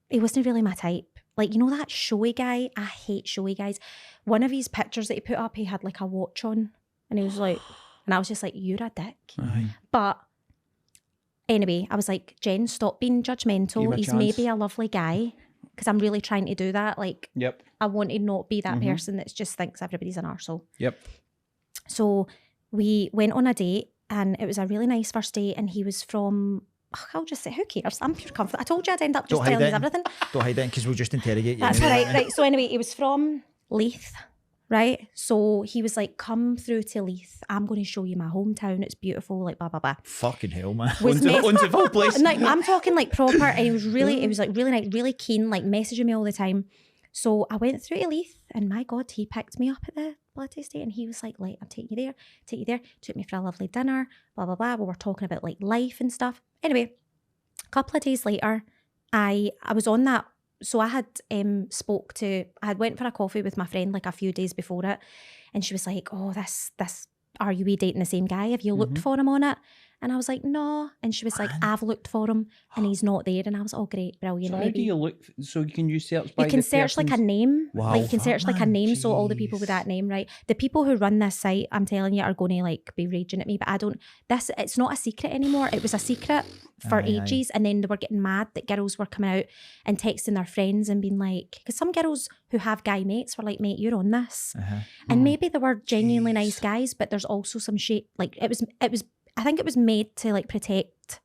He wasn't really my type. Like, you know that showy guy? I hate showy guys. One of his pictures that he put up, he had like a watch on, and he was like, and I was just like, you're a dick. Aye. But anyway, I was like, Jen, stop being Give judgmental. him a He's chance. maybe a lovely guy, because I'm really trying to do that. Like, Yep. I want to not be that person that just thinks everybody's an arsehole. Yep. So we went on a date, and it was a really nice first date, and he was from, I'll just say, who cares? I'm pure comfort. I told you I'd end up just Don't hide telling you it. everything. Don't hide it because we'll just interrogate you. That's all anyway. right. Right. So anyway, he was from Leith, right? So he was like, come through to Leith. I'm going to show you my hometown. It's beautiful, like blah, blah, blah. Fucking hell, man. Was me- On to full place. Like, I'm talking like proper, and it was like really nice, really keen, like messaging me all the time. So I went through to Leith, and my God, he picked me up at the bloody estate, and he was like, I'm taking you there, took me for a lovely dinner, blah, blah, blah. We were talking about like life and stuff. Anyway, a couple of days later, I was on that. So I had I had went for a coffee with my friend like a few days before it, and she was like, oh, this, are you dating the same guy? Have you looked for him on it? And I was like, no. And she was like, I've looked for him and he's not there. And I was, oh, great, brilliant. So how Maybe do you look? So can you search by you can the search like a person's- name. Wow, Like you can search like a man, name. So all the people jeez. with that name, right? The people who run this site, I'm telling you, are going to like be raging at me. But I don't. It's not a secret anymore. It was a secret for Aye, aye. ages, and then they were getting mad that girls were coming out and texting their friends and being like, because some girls who have guy mates were like, mate, you're on this, and maybe they were genuinely nice guys, but there's also some shit. Like it was. I think it was made to like protect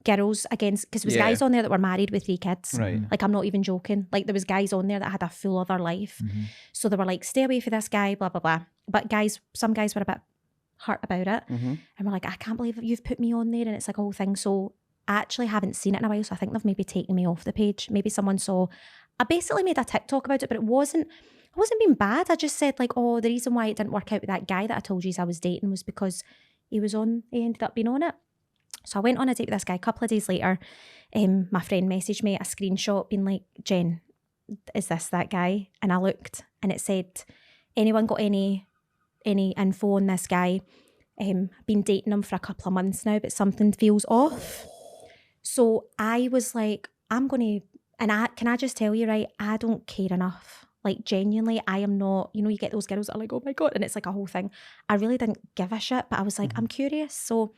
girls against, because there was Yeah. guys on there that were married with 3 kids. Right. Like, I'm not even joking. Like, there was guys on there that had a full other life. So they were like, stay away from this guy, blah, blah, blah. But some guys were a bit hurt about it. And we're like, I can't believe you've put me on there. And it's like a whole thing. So I actually haven't seen it in a while. So I think they've maybe taken me off the page. Maybe someone saw, I basically made a TikTok about it, but it wasn't being bad. I just said like, oh, the reason why it didn't work out with that guy that I told you I was dating was because he ended up being on it. So I went on a date with this guy. A couple of days later, my friend messaged me a screenshot being like, Jen, is this that guy? And I looked and it said, anyone got any info on this guy? Been dating him for a couple of months now, but something feels off. So I was like, can I just tell you, right, I don't care enough. Like, genuinely, I am not, you get those girls that are like, oh my God, and it's like a whole thing. I really didn't give a shit, but I was like, I'm curious. So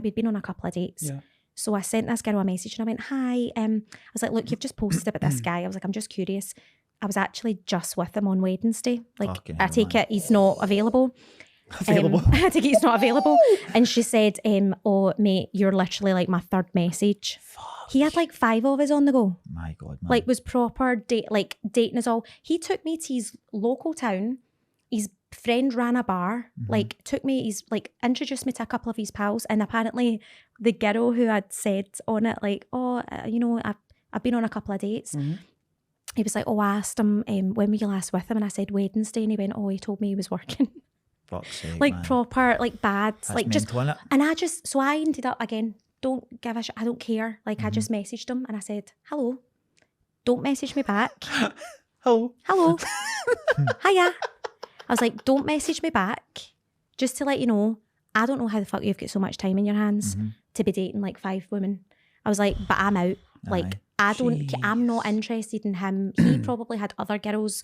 we'd been on a couple of dates. Yeah. So I sent this girl a message and I went, hi. I was like, look, you've just posted about this guy. I was like, I'm just curious. I was actually just with him on Wednesday. Like, Fucking I hell, take man. it he's not available. Available. I take it he's not available. And she said, oh, mate, you're literally like my third message. He had like 5 of us on the go. My God, man. Like, was proper dating us all. He took me to his local town. His friend ran a bar. Like, he's like introduced me to a couple of his pals. And apparently the girl who had said on it, like, oh, I've been on a couple of dates. He was like, oh, I asked him, when were you last with him? And I said, Wednesday. And he went, oh, he told me he was working. Fuck's sake, Like, man. proper, like bad. That's like, just, mental, innit? and so I ended up, again, don't give a shit. I don't care. Like, I just messaged him and I said, hello, don't message me back. hello. Hiya. I was like, don't message me back. Just to let you know, I don't know how the fuck you've got so much time in your hands to be dating like 5 women. I was like, but I'm out. Like, I'm not interested in him. He probably had other girls,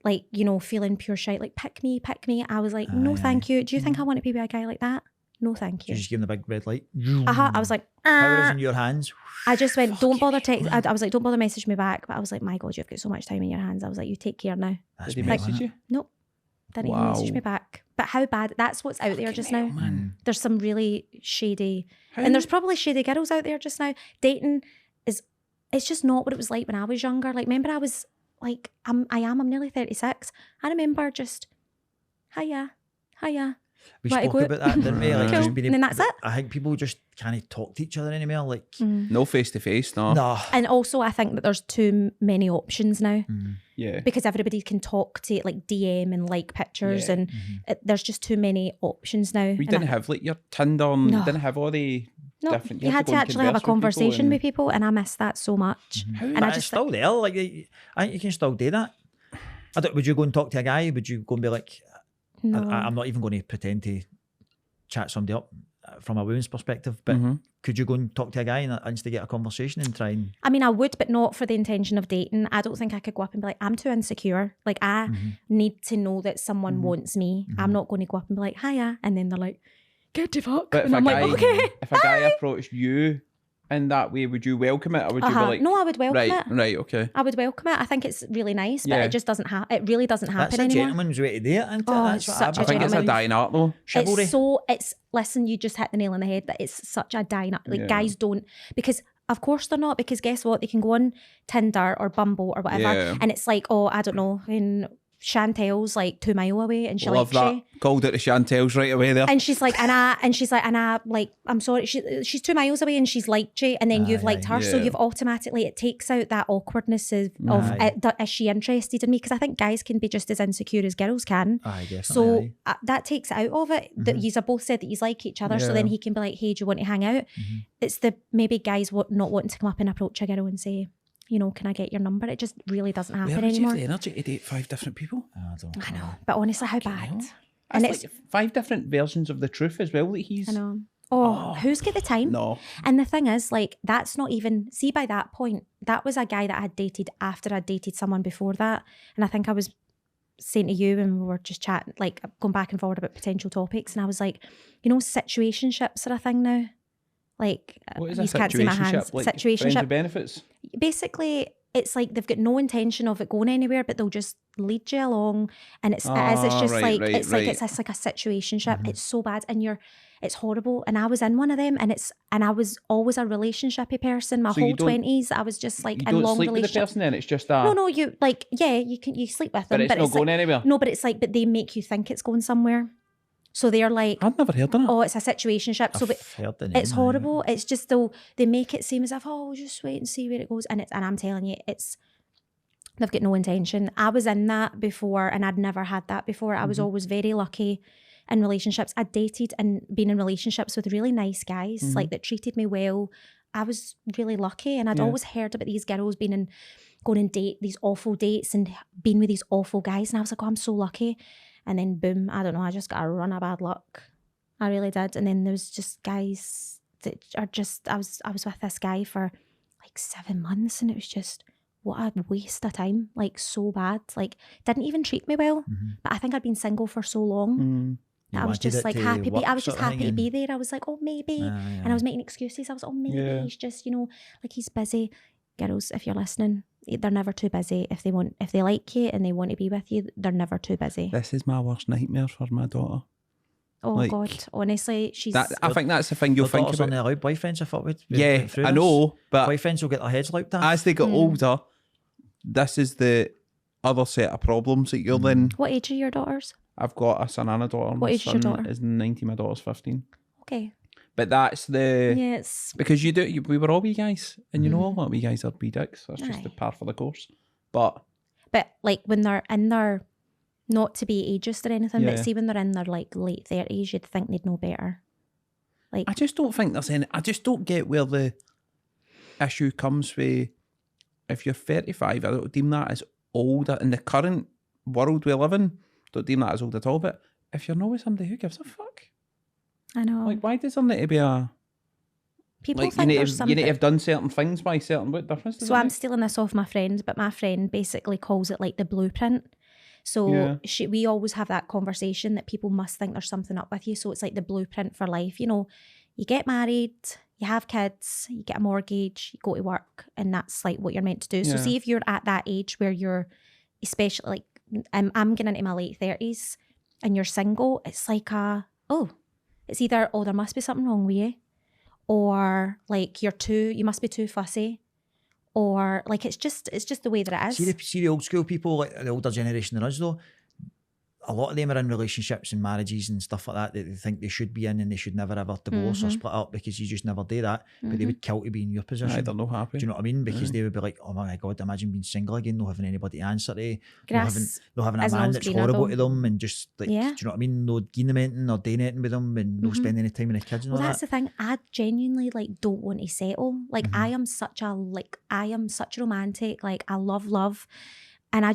like, you know, feeling pure shite, like, pick me. I was like, no, thank you. Do you think I want to be with a guy like that? No, thank you. You just give him the big red light. I was like, Power is in your hands. I just went, don't bother text. I was like, don't bother message me back. But I was like, my God, you've got so much time in your hands. I was like, you take care now. That's Did he message you? Nope. Didn't even message me back. But how bad? That's what's out there just now. Man. There's some really shady, and there's probably shady girls out there just now. Dating it's just not what it was like when I was younger. Like, remember I was like, I'm nearly 36. I remember just, hiya. We Right, spoke about that, didn't we? Like, Cool. just being And then that's it. I think people just can't talk to each other anymore. Like, No face to face, no. no. And also I think that there's too many options now. Yeah. Because everybody can talk to like DM and like pictures, Yeah. and there's just too many options now. We And didn't have like your Tinder, and No. you didn't have all the No, different. you had to go and actually have a converse conversation with with people, and I miss that so much. And But I it's just still there. Like, I think you can still do that. Would you go and talk to a guy? Would you go and be like, no. I'm not even going to pretend to chat somebody up from a woman's perspective, but could you go and talk to a guy and instigate a conversation and try and... I mean, I would, but not for the intention of dating. I don't think I could go up and be like, I'm too insecure. Like, I need to know that someone wants me. I'm not going to go up and be like, hiya. And then they're like, get the fuck. But And I'm like, okay. if a guy approached you in that way, would you welcome it, or would you be like, No, I would welcome it. right, okay. I would welcome it. I think it's really nice, but Yeah. it just doesn't happen. It really doesn't happen That's a anymore. gentleman's way to do it, isn't it? Oh, That's it's what such I a I think it's a gentleman's- dying art though. Chivalry. Listen, you just hit the nail on the head that it's such a dying, like Yeah. guys don't, because of course they're not, because guess what? They can go on Tinder or Bumble or whatever, Yeah. and it's like, oh, I don't know, in Chantel's like 2 mile away, and she Love likes that. you. Called it the Chantel's right away there. And she's like, and I like, I'm sorry, she's 2 miles away and she's liked you, and then you've liked her, so yeah. you've automatically, it takes out that awkwardness of Aye. is she interested in me? Because I think guys can be just as insecure as girls can. I guess. So that takes it out of it. That yous have both said that yous like each other, so then Yeah. he can be like, hey, do you want to hang out? It's the maybe guys not wanting to come up and approach a girl and say, you know, can I get your number? It just really doesn't happen Where would you anymore. have the energy to date 5 different people? I know, but honestly, how bad? hell. And That's like 5 different versions of the truth as well that he's... I know. Oh, who's got the time? No. And the thing is, like, that's not even, see, by that point, that was a guy that I had dated after I'd dated someone before that. And I think I was saying to you, and we were just chatting, like, going back and forward about potential topics. And I was like, you know, situationships are a thing now. Like, What is you a can't see my hands. situationship? Like friends Situationship. with benefits? Basically, it's like they've got no intention of it going anywhere, but they'll just lead you along, and it's just right, like it's like a situationship. It's so bad, and it's horrible. And I was in one of them, and I was always a relationshipy person. My So you whole don't- 20s, I was just like You in don't long sleep with the relationships. person then, it's just a... No, you like you sleep with them, but it's not going like, anywhere. no, but it's like, but they make you think it's going somewhere. So they're like, I've never heard of it. oh, it's a situationship. So it's horrible. It's just though they make it seem as if, oh, just wait and see where it goes. And I'm telling you, they've got no intention. I was in that before, and I'd never had that before. I was always very lucky in relationships. I dated and been in relationships with really nice guys, like that treated me well. I was really lucky, and I'd always heard about these girls going and date these awful dates and being with these awful guys. And I was like, oh, I'm so lucky. And then boom, I don't know, I just got a run of bad luck. I really did. And then there was just guys that are just, I was with this guy for like 7 months, and it was just, what a waste of time. Like, so bad. Like, didn't even treat me well. But I think I'd been single for so long. I was just like happy. I was just happy to be there. I was like, oh, maybe. And I was making excuses. I was, oh, maybe he's just, you know, like he's busy. Girls, if you're listening, they're never too busy. If they like you and they want to be with you, they're never too busy. This is my worst nightmare for my daughter. Oh, like, God. Honestly, she's... I think that's the thing you'll think about. On their allowed boyfriends, I thought. Yeah, I know, but boyfriends will get their heads looked at. as they get older, this is the other set of problems that you're in. What age are your daughters? I've got a son and a daughter. What My age is your son daughter? is 19, my daughter's 15. Okay. But that's the... Yeah, it's... Because we were all wee guys, and you know all wee guys are wee dicks. That's just Aye. the par for the course. But like when they're in their... Not to be ageist or anything, Yeah. but see when they're in their like late 30s, you'd think they'd know better. Like, I just don't think there's any... I just don't get where the issue comes with... If you're 35, I don't deem that as old in the current world we live in. Don't deem that as old at all. But if you're not with somebody, who gives a fuck? I know. Like, why does there need to be a People like think there's you something. need to have done certain things by certain? What difference does So it I'm make? stealing this off my friend, but my friend basically calls it like the blueprint. So Yeah. we always have that conversation that people must think there's something up with you. So it's like the blueprint for life. You know, you get married, you have kids, you get a mortgage, you go to work, and that's like what you're meant to do. So Yeah. see if you're at that age where you're, especially like I'm getting into my late 30s and you're single, it's like it's either, there must be something wrong with you, or like you must be too fussy, or like it's just the way that it is. See the old school people, like the older generation than us though, a lot of them are in relationships and marriages and stuff like that they think they should be in, and they should never ever divorce or split up, because you just never do that. But they would kill to be in your position. They're not happy. Do you know what I mean? Because they would be like, oh my God, imagine being single again, not having anybody to answer to, Grass not having a isn't man always that's greener, horrible though. to them, and just like, Yeah. do you know what I mean? No giving them anything or doing anything with them, and no spending any time with the kids and Well, all that's that. the thing. I genuinely like don't want to settle. Like I am such a romantic. Like I love, and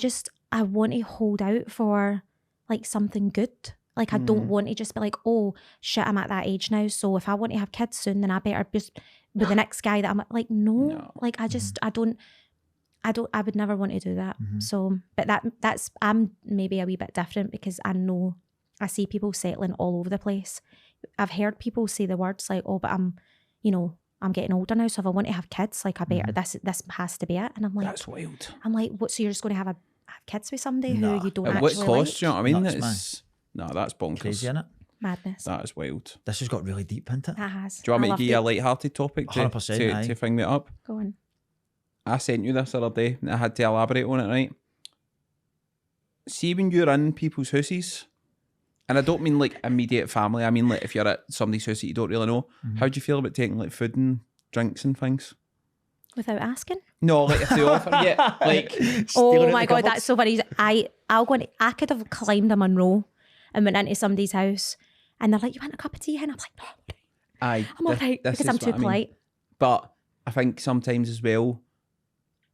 I want to hold out for like something good. Like I don't want to just be like, oh shit, I'm at that age now. So if I want to have kids soon, then I better just with the next guy that I'm like, no. Like I just I would never want to do that. So, but that's I'm maybe a wee bit different, because I see people settling all over the place. I've heard people say the words like, oh, but I'm getting older now, so if I want to have kids, like I better this has to be it. And I'm like, That's wild. I'm like, what? So you're just going to have kids with somebody Nah. who you don't At actually what cost? like? Do you know what I mean? Nuts, That's bonkers. Crazy, innit? Madness. That is wild. This has got really deep into it. That has. Do you want me to love give you a it. light-hearted topic to 100%, aye. fing me up? Go on. I sent you this the other day and I had to elaborate on it, right? See, when you're in people's houses, and I don't mean like immediate family, I mean like if you're at somebody's house that you don't really know, how do you feel about taking like food and drinks and things? Without asking? No, like if they offer you, like, Oh my God, that's so funny. I could have climbed a Monroe and went into somebody's house and they're like, you want a cup of tea? And I'm like, no, I'm all right, this because is I'm what too I mean. polite. But I think sometimes as well,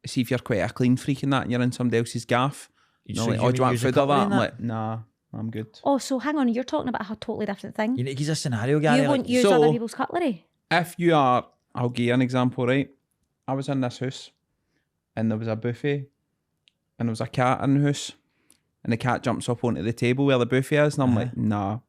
see if you're quite a clean freak in that and you're in somebody else's gaff, you know, So like, you oh, do you want use a food or cutlery that? in I'm that? like, nah, I'm good. Oh, so hang on, you're talking about a totally different thing. You need to give us a scenario, Gary. You won't use so- other people's cutlery? If you are, I'll give you an example, right? I was in this house and there was a buffet and there was a cat in the house and the cat jumps up onto the table where the buffet is and I'm like, nah,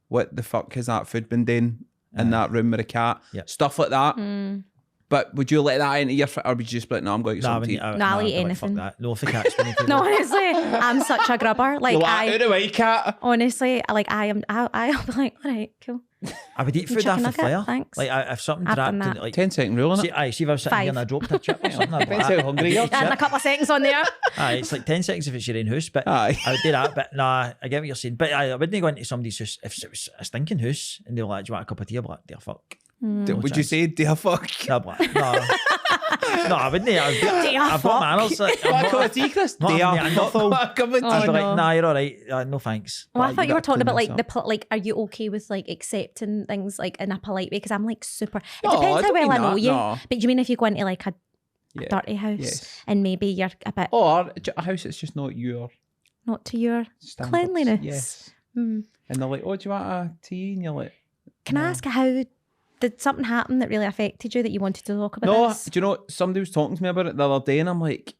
what the fuck has that food been doing in that room with a cat? Yep. Stuff like that. Mm. But would you let that into your or would you just be like, no, I'm going to get something to eat? No, I'll eat anything. No, if the cat's been into No, honestly, I'm such a grubber. Like Well, out of the way, cat. honestly, like I'll be like, all right, cool. I would eat food Chicken after nugget, flair. thanks. Like if something I've dropped done in, that. like 10-second rule, see, innit? see if I was sitting here and I 5. dropped a chip or something. Depends how hungry you are. And a couple of seconds on there. Aye, it's like 10 seconds if it's your own house, but Aye. I would do that. But nah, I get what you're saying. But I wouldn't go into somebody's house if it was a stinking house and they were like, do you want a cup of tea? I'd be like, dear fuck. Would you say, dear fuck? No, I'd be like, no. No, I wouldn't. I've got fuck. manners. Like, Want a cup of tea, Chris? not Dear having fuck. Neanderthal. Want a cup of tea? I'd be no. like, nah, you're all right. No thanks. Well, I Right, thought you you were gotta talking about clean like this like, are you okay with like accepting things like in a polite way? Because I'm like super. It No, depends I how don't well I mean know that, you. no. But do you mean if you go into like a Yeah. dirty house Yes. and maybe you're a bit Or a house that's just not your not to your standards. cleanliness? Yes. Mm. And they're like, oh, do you want a tea? And you're like, Can I no. ask how did something happen that really affected you that you wanted to talk about No, this? do you know, somebody was talking to me about it the other day and I'm like,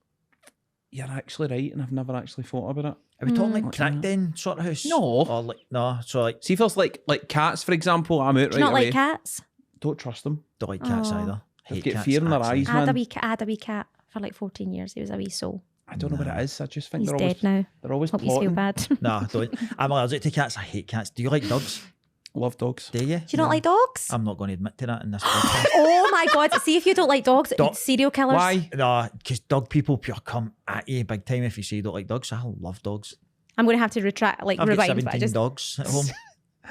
you're actually right and I've never actually thought about it. Are we talking like Mm. crack den sort of house? No. Or like, no, so like, See if there's like cats, for example, I'm out Do you right not away. like cats? Don't trust them. don't like cats Oh. either. They've Hate got cats, fear in their absolutely. eyes, I had a man. wee cat for like 14 years. He was a wee soul. I don't know what it is. I just think He's they're dead always, now. they're always Hope you feel plotting. bad. No, don't. I'm allergic to cats. I hate cats. Do you like dogs? Love dogs. Do you? Do you not like dogs? I'm not going to admit to that in this podcast. Oh my God. See if you don't like dogs, Dog- serial killers. Why? No, because dog people pure come at you big time if you say you don't like dogs. I love dogs. I'm going to have to retract, like I've got rewind. But 17 I just, dogs at home.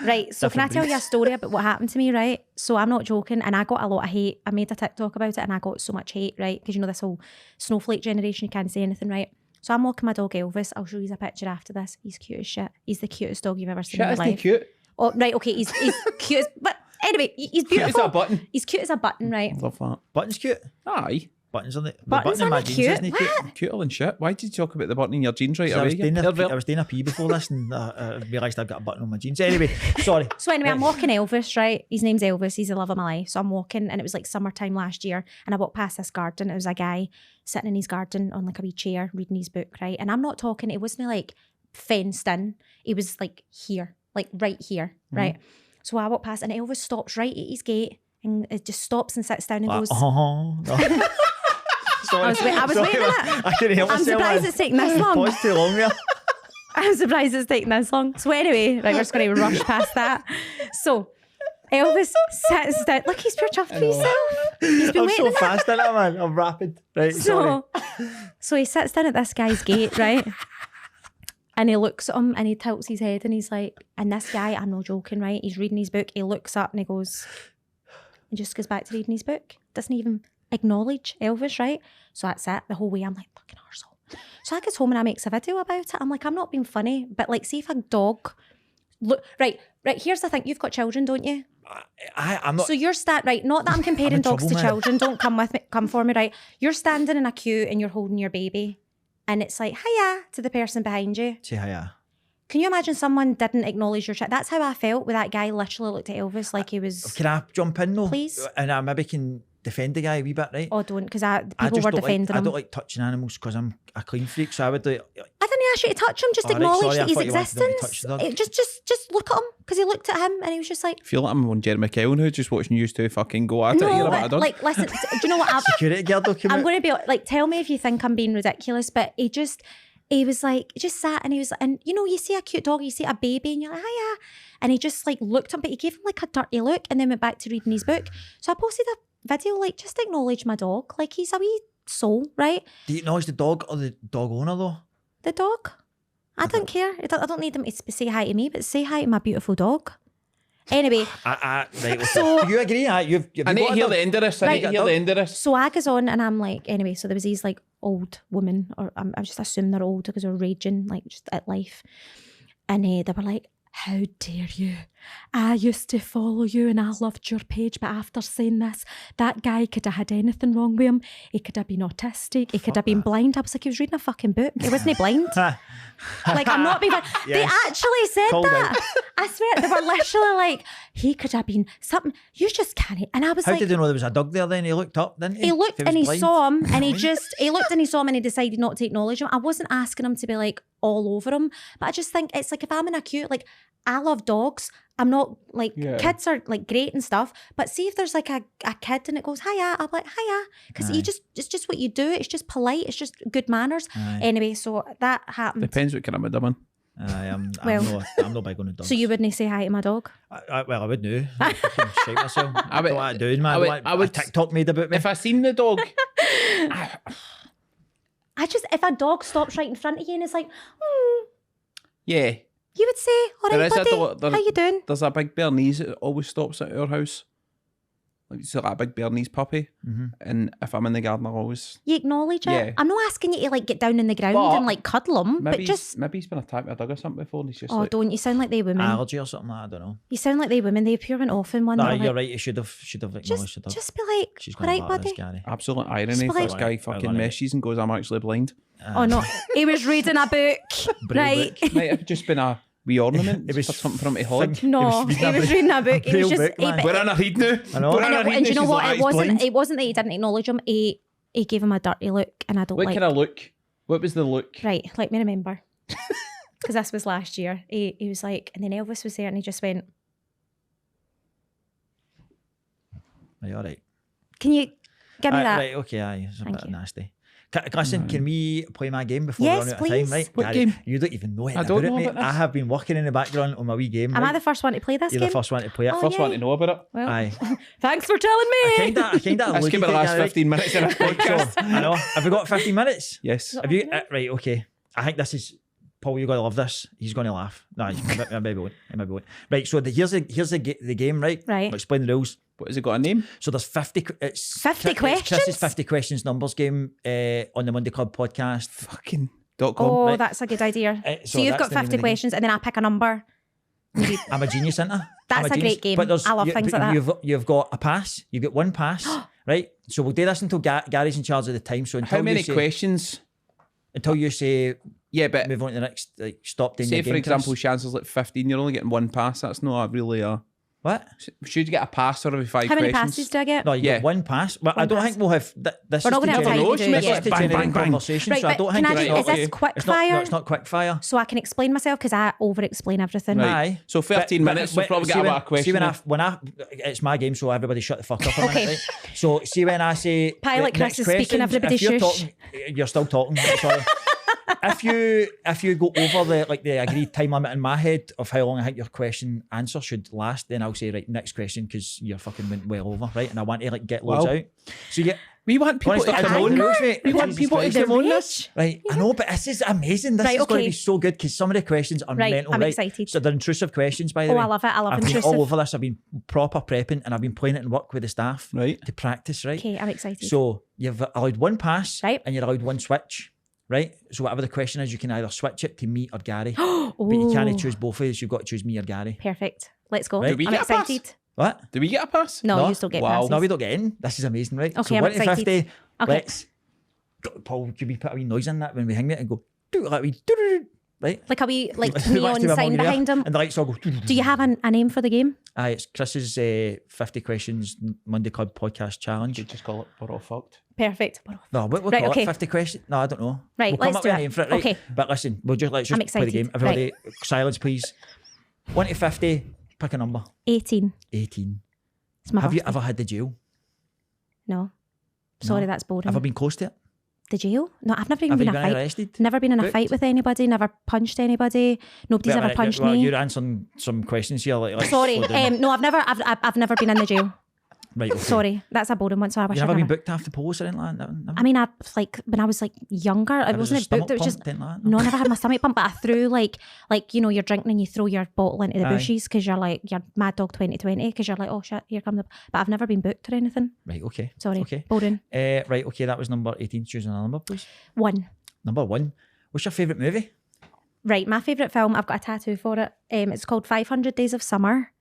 right. So can I different tell you a breeds. story about what happened to me, right? So I'm not joking. And I got a lot of hate. I made a TikTok about it and I got so much hate, right? Because you know, this whole snowflake generation, you can't say anything, right? So I'm walking my dog Elvis. I'll show you a picture after this. He's cute as shit. He's the cutest dog you've ever seen Shit, in your isn't he life. cute? Oh, right. Okay. He's cute as, but anyway, he's Cute as beautiful. a button. He's cute as a button, right? Love that. Button's cute. Aye. buttons on it. The Buttons button in on my it jeans cute? isn't cute. What? Cuter than shit. Why did you talk about the button in your jeans right I away? was doing You pervert? I was doing a pee before this and I realised I've got a button on my jeans. Anyway, sorry. So anyway, I'm walking Elvis, right? His name's Elvis. He's the love of my life. So I'm walking, and it was like summertime last year, and I walked past this garden. It was a guy sitting in his garden on like a wee chair reading his book, right? And I'm not talking. It wasn't like fenced in. It was like here, like right here, right? So I walk past, and Elvis stops right at his gate, and it just stops and sits down and goes. No. Sorry. I was waiting on it. I couldn't help I'm myself. surprised it's taking this long. Pause too long there. I'm surprised it's taking this long. So anyway, right, we're just going to rush past that. So Elvis sits down. Look, he's pure chuffed with himself. He's been I'm waiting so on it. fast in it, man. I'm rapid. Right, sorry. So he sits down at this guy's gate, right? And he looks at him and he tilts his head and he's like, and this guy, I'm not joking, right? He's reading his book. He looks up and he goes, and just goes back to reading his book. Doesn't even acknowledge Elvis, right? So that's it. The whole way I'm like, fucking arsehole. So I get home and I makes a video about it. I'm like, I'm not being funny, but like, see if a dog, look, right, here's the thing. You've got children, don't you? I'm not. So you're right, not that I'm comparing in dogs trouble, to man. children. Don't come for me, right? You're standing in a queue and you're holding your baby. And it's like, hiya, to the person behind you. Say hiya. Can you imagine someone didn't acknowledge your child? That's how I felt with that guy. Literally looked at Elvis like he was. Can I jump in though? Please. And I maybe can defend the guy a wee bit, right? Oh, don't, because I people just were don't defending like, I him. don't like touching animals because I'm a clean freak, so I would like. I didn't ask you to touch him. Just Oh, right, acknowledge sorry, I that he's thought you wanted them to touch existence. the dog. Just look at him, because he looked at him and he was just like, I feel like I'm on Jerry McKellen who just watching you two fucking go at it here no, about a dog. like listen. Do you know what? Security guard will come I'm out. going to be like, tell me if you think I'm being ridiculous, but he was like, just sat and he was, and you know, you see a cute dog, you see a baby and you're like, hiya. And he just like looked up, but he gave him like a dirty look and then went back to reading his book. So I posted a video, like, just acknowledge my dog. Like, he's a wee soul, right? Do you acknowledge the dog or the dog owner though? The dog. I don't care. I don't need him to say hi to me, but say hi to my beautiful dog. Anyway. Right, okay. So- Do you agree? You've I need got to a hear dog? the end of this. I need to Right. hear the end of this. So I goes on and I'm like, anyway, so there was these like old women, or I'm just assuming they're old because they're raging like just at life. And they were like, how dare you? I used to follow you and I loved your page, but after saying this, that guy could have had anything wrong with him. He could have been autistic. He could have been blind. I was like, he was reading a fucking book. He wasn't blind. Like, I'm not being. Yes. They actually said Called that. out. I swear, they were literally like, he could have been something. You just can't. And I was How like, did he know there was a dog there then? He looked up, didn't he? he looked If and was he blind? saw him and he looked and he saw him and he decided not to acknowledge him. I wasn't asking him to be like all over him, but I just think it's like, if I'm in a queue, like, I love dogs. I'm not like, Yeah. kids are like great and stuff, but see if there's like a kid and it goes, hiya, I'm like, hiya. Because it's just what you do. It's just polite. It's just good manners. Aye. Anyway, so that happened. Depends what kind of mood I'm in. I'm Well- not big on the dogs. So you wouldn't say hi to my dog? Well, I would know. I fucking shite myself. I would- don't want to do, man. I would- a TikTok made about me. If I seen the dog, If a dog stops right in front of you and it's like, yeah, you would say, all There right, is a buddy, dog- how you doing? there's a big Bernese that always stops at our house. Like, it's like a big Bernese puppy. And if I'm in the garden, I'll always... You acknowledge it. Yeah. I'm not asking you to like get down in the ground But and like cuddle him, but Maybe, just, maybe he's been attacked by a dog or something before and he's just oh, like... don't. You sound like they women. Allergy or something, I don't know. You sound like they women. They appear went off in one. No, They're you're like, right. You should have acknowledged Just, the dog. just be like, She's all going right, to this buddy. Gary. Absolute irony. Just If be this like- guy Right, fucking right. messes and goes, I'm actually blind. Oh no, he was reading a book, Braille right? book. Might have just been a wee ornament. It was for something for him to hold. thing. No, he was reading a book. He was Braille just. book, man. he- We're in a read now. I know. We're and, in a it, read and do you now. know She's what? like, It "He's wasn't. blind." It wasn't that he didn't acknowledge him. He gave him a dirty look, and I don't What like. kind of look? What was the look? Right, let me remember. Because this was last year. He was like, and then Elvis was there, and he just went, Right, all right. "Can you give me Right, that?" right, okay, aye. It's a Thank bit you. nasty. Listen, can we play my game before Yes, we run out of please. time, right? What Gary, game? You don't even know anything I don't about know it, mate. about this. I have been working in the background on my wee game. Am I right? the first one to play this You're game? the first one to play it. Oh, First one yay. to know about it. Well, Aye. thanks for telling me. I kind of Let's alluded give it to the last Gary, 15 minutes in a right? So, podcast. I know. Have we got 15 minutes? Yes. Have you? Right, okay. I think this is... Paul, you're going to love this. He's going to laugh. No, I maybe won't. I maybe won't. Right, so here's the game, right? Right. I'll explain the rules. What has it got a name? So there's 50... It's 50 it's questions? Chris's 50 questions numbers game on the Monday Club podcast. Fucking .com. Oh, right. that's a good idea. So So you've that's got the name of 50 the game. questions, and then I pick a number. I'm a genius, isn't I? That's I'm a genius. great game. But there's, I love things like that. You've got a pass. You get one pass, right? So we'll do this until Gary's in charge of the time. So until How many you say, questions? Until you say, Yeah, but move on to the next, like, stop doing say your for game, example, Chris. Chance's like 15. You're only getting one pass. That's not really a. What? Should you get a pass for every 5 How many questions? passes do I get? No, you Yeah. get one pass. But I One don't pass. think we'll have this. We're not is gonna have to time generate- to do it this yet. is to Bang, generate bang, bang. conversation. Right, So I but don't can think I it's do, not- is this okay. quick It's not, fire? No, it's not quick fire. So I can explain myself because I over explain everything. Right. Aye. So 13 minutes, we'll probably get about a question. See when I, it's my game, so everybody shut the fuck up. Okay. Right? So see when I say Pilot the Chris next is speaking, questions, everybody if you're shush. talking, you're still talking. Sorry. If you go over the agreed time limit in my head of how long I think your question answer should last, then I'll say right, next question, because you're fucking went well over, right? And I want to like get loads Wow. out. So yeah, We want people Wanna to start come talking on. the rules, mate? We want Jesus people to Christ. come on The this. right, I know, but this is amazing. This Right, is going to okay. be so good because some of the questions are Right, mental. I'm right, excited. So they're intrusive questions, by the Oh, way. I love it. I love I've been intrusive. all over this. I've been proper prepping and I've been playing it in work with the staff Right. to practice, right? Okay, I'm excited. So you've allowed one pass, Right. and you're allowed one switch, right? So whatever the question is, you can either switch it to me or Gary, but you Ooh, can't choose both of us. You've got to choose me or Gary. Perfect. Let's go. Right. Do we I'm get a pass? excited. What? Do we get a pass? No, No? you still get Wow. passes. No, we don't get in. This is amazing, right? Okay, so I'm 1 to 50. excited. Okay. Let's. Paul, could we put a wee noise in that when we hang it and go? Do like we do, right? Like a wee like Who wants to neon be sign among there? behind him. And the lights all go. Do you have a name for the game? Aye, it's Chris's 50 questions Monday Club podcast challenge. You just call it we're all fucked. Perfect. No, what we'll Right, call okay. it 50 questions. No, I don't know. Right, we'll come let's up do with a it. name for it, right? Okay. But listen, let's just I'm play the excited. game. Everybody, silence, please. 1 to 50, pick a number. 18. 18. It's my Have you birthday. ever had the jail? No. Sorry, No. that's boring. Ever been close to it? The jail? No, I've never even Have been you in a been fight. arrested? Never been in a Booked? fight with anybody. Never punched anybody. Nobody's Wait a ever minute, punched well, me. You're answering some questions here. Like, Sorry. slow down. No, I've never been in the jail. Right, okay. Sorry, that's a boring one. So I wish You I'd never been never. booked after the police or anything like that? Never? I mean, I like when I was like younger. It Never was wasn't a a booked. It was stomach just pump, anything like that? no. I never had my stomach pump, but I threw like you're drinking and you throw your bottle into the Aye. bushes because you're Mad Dog 2020 because you're like, oh shit, here comes the. But I've never been booked or anything. Right, okay. Sorry, Okay. boring. Right, okay, that was number 18. Choose another number, please. 1. Number 1. What's your favourite movie? Right, my favourite film, I've got a tattoo for it. It's called 500 Days of Summer.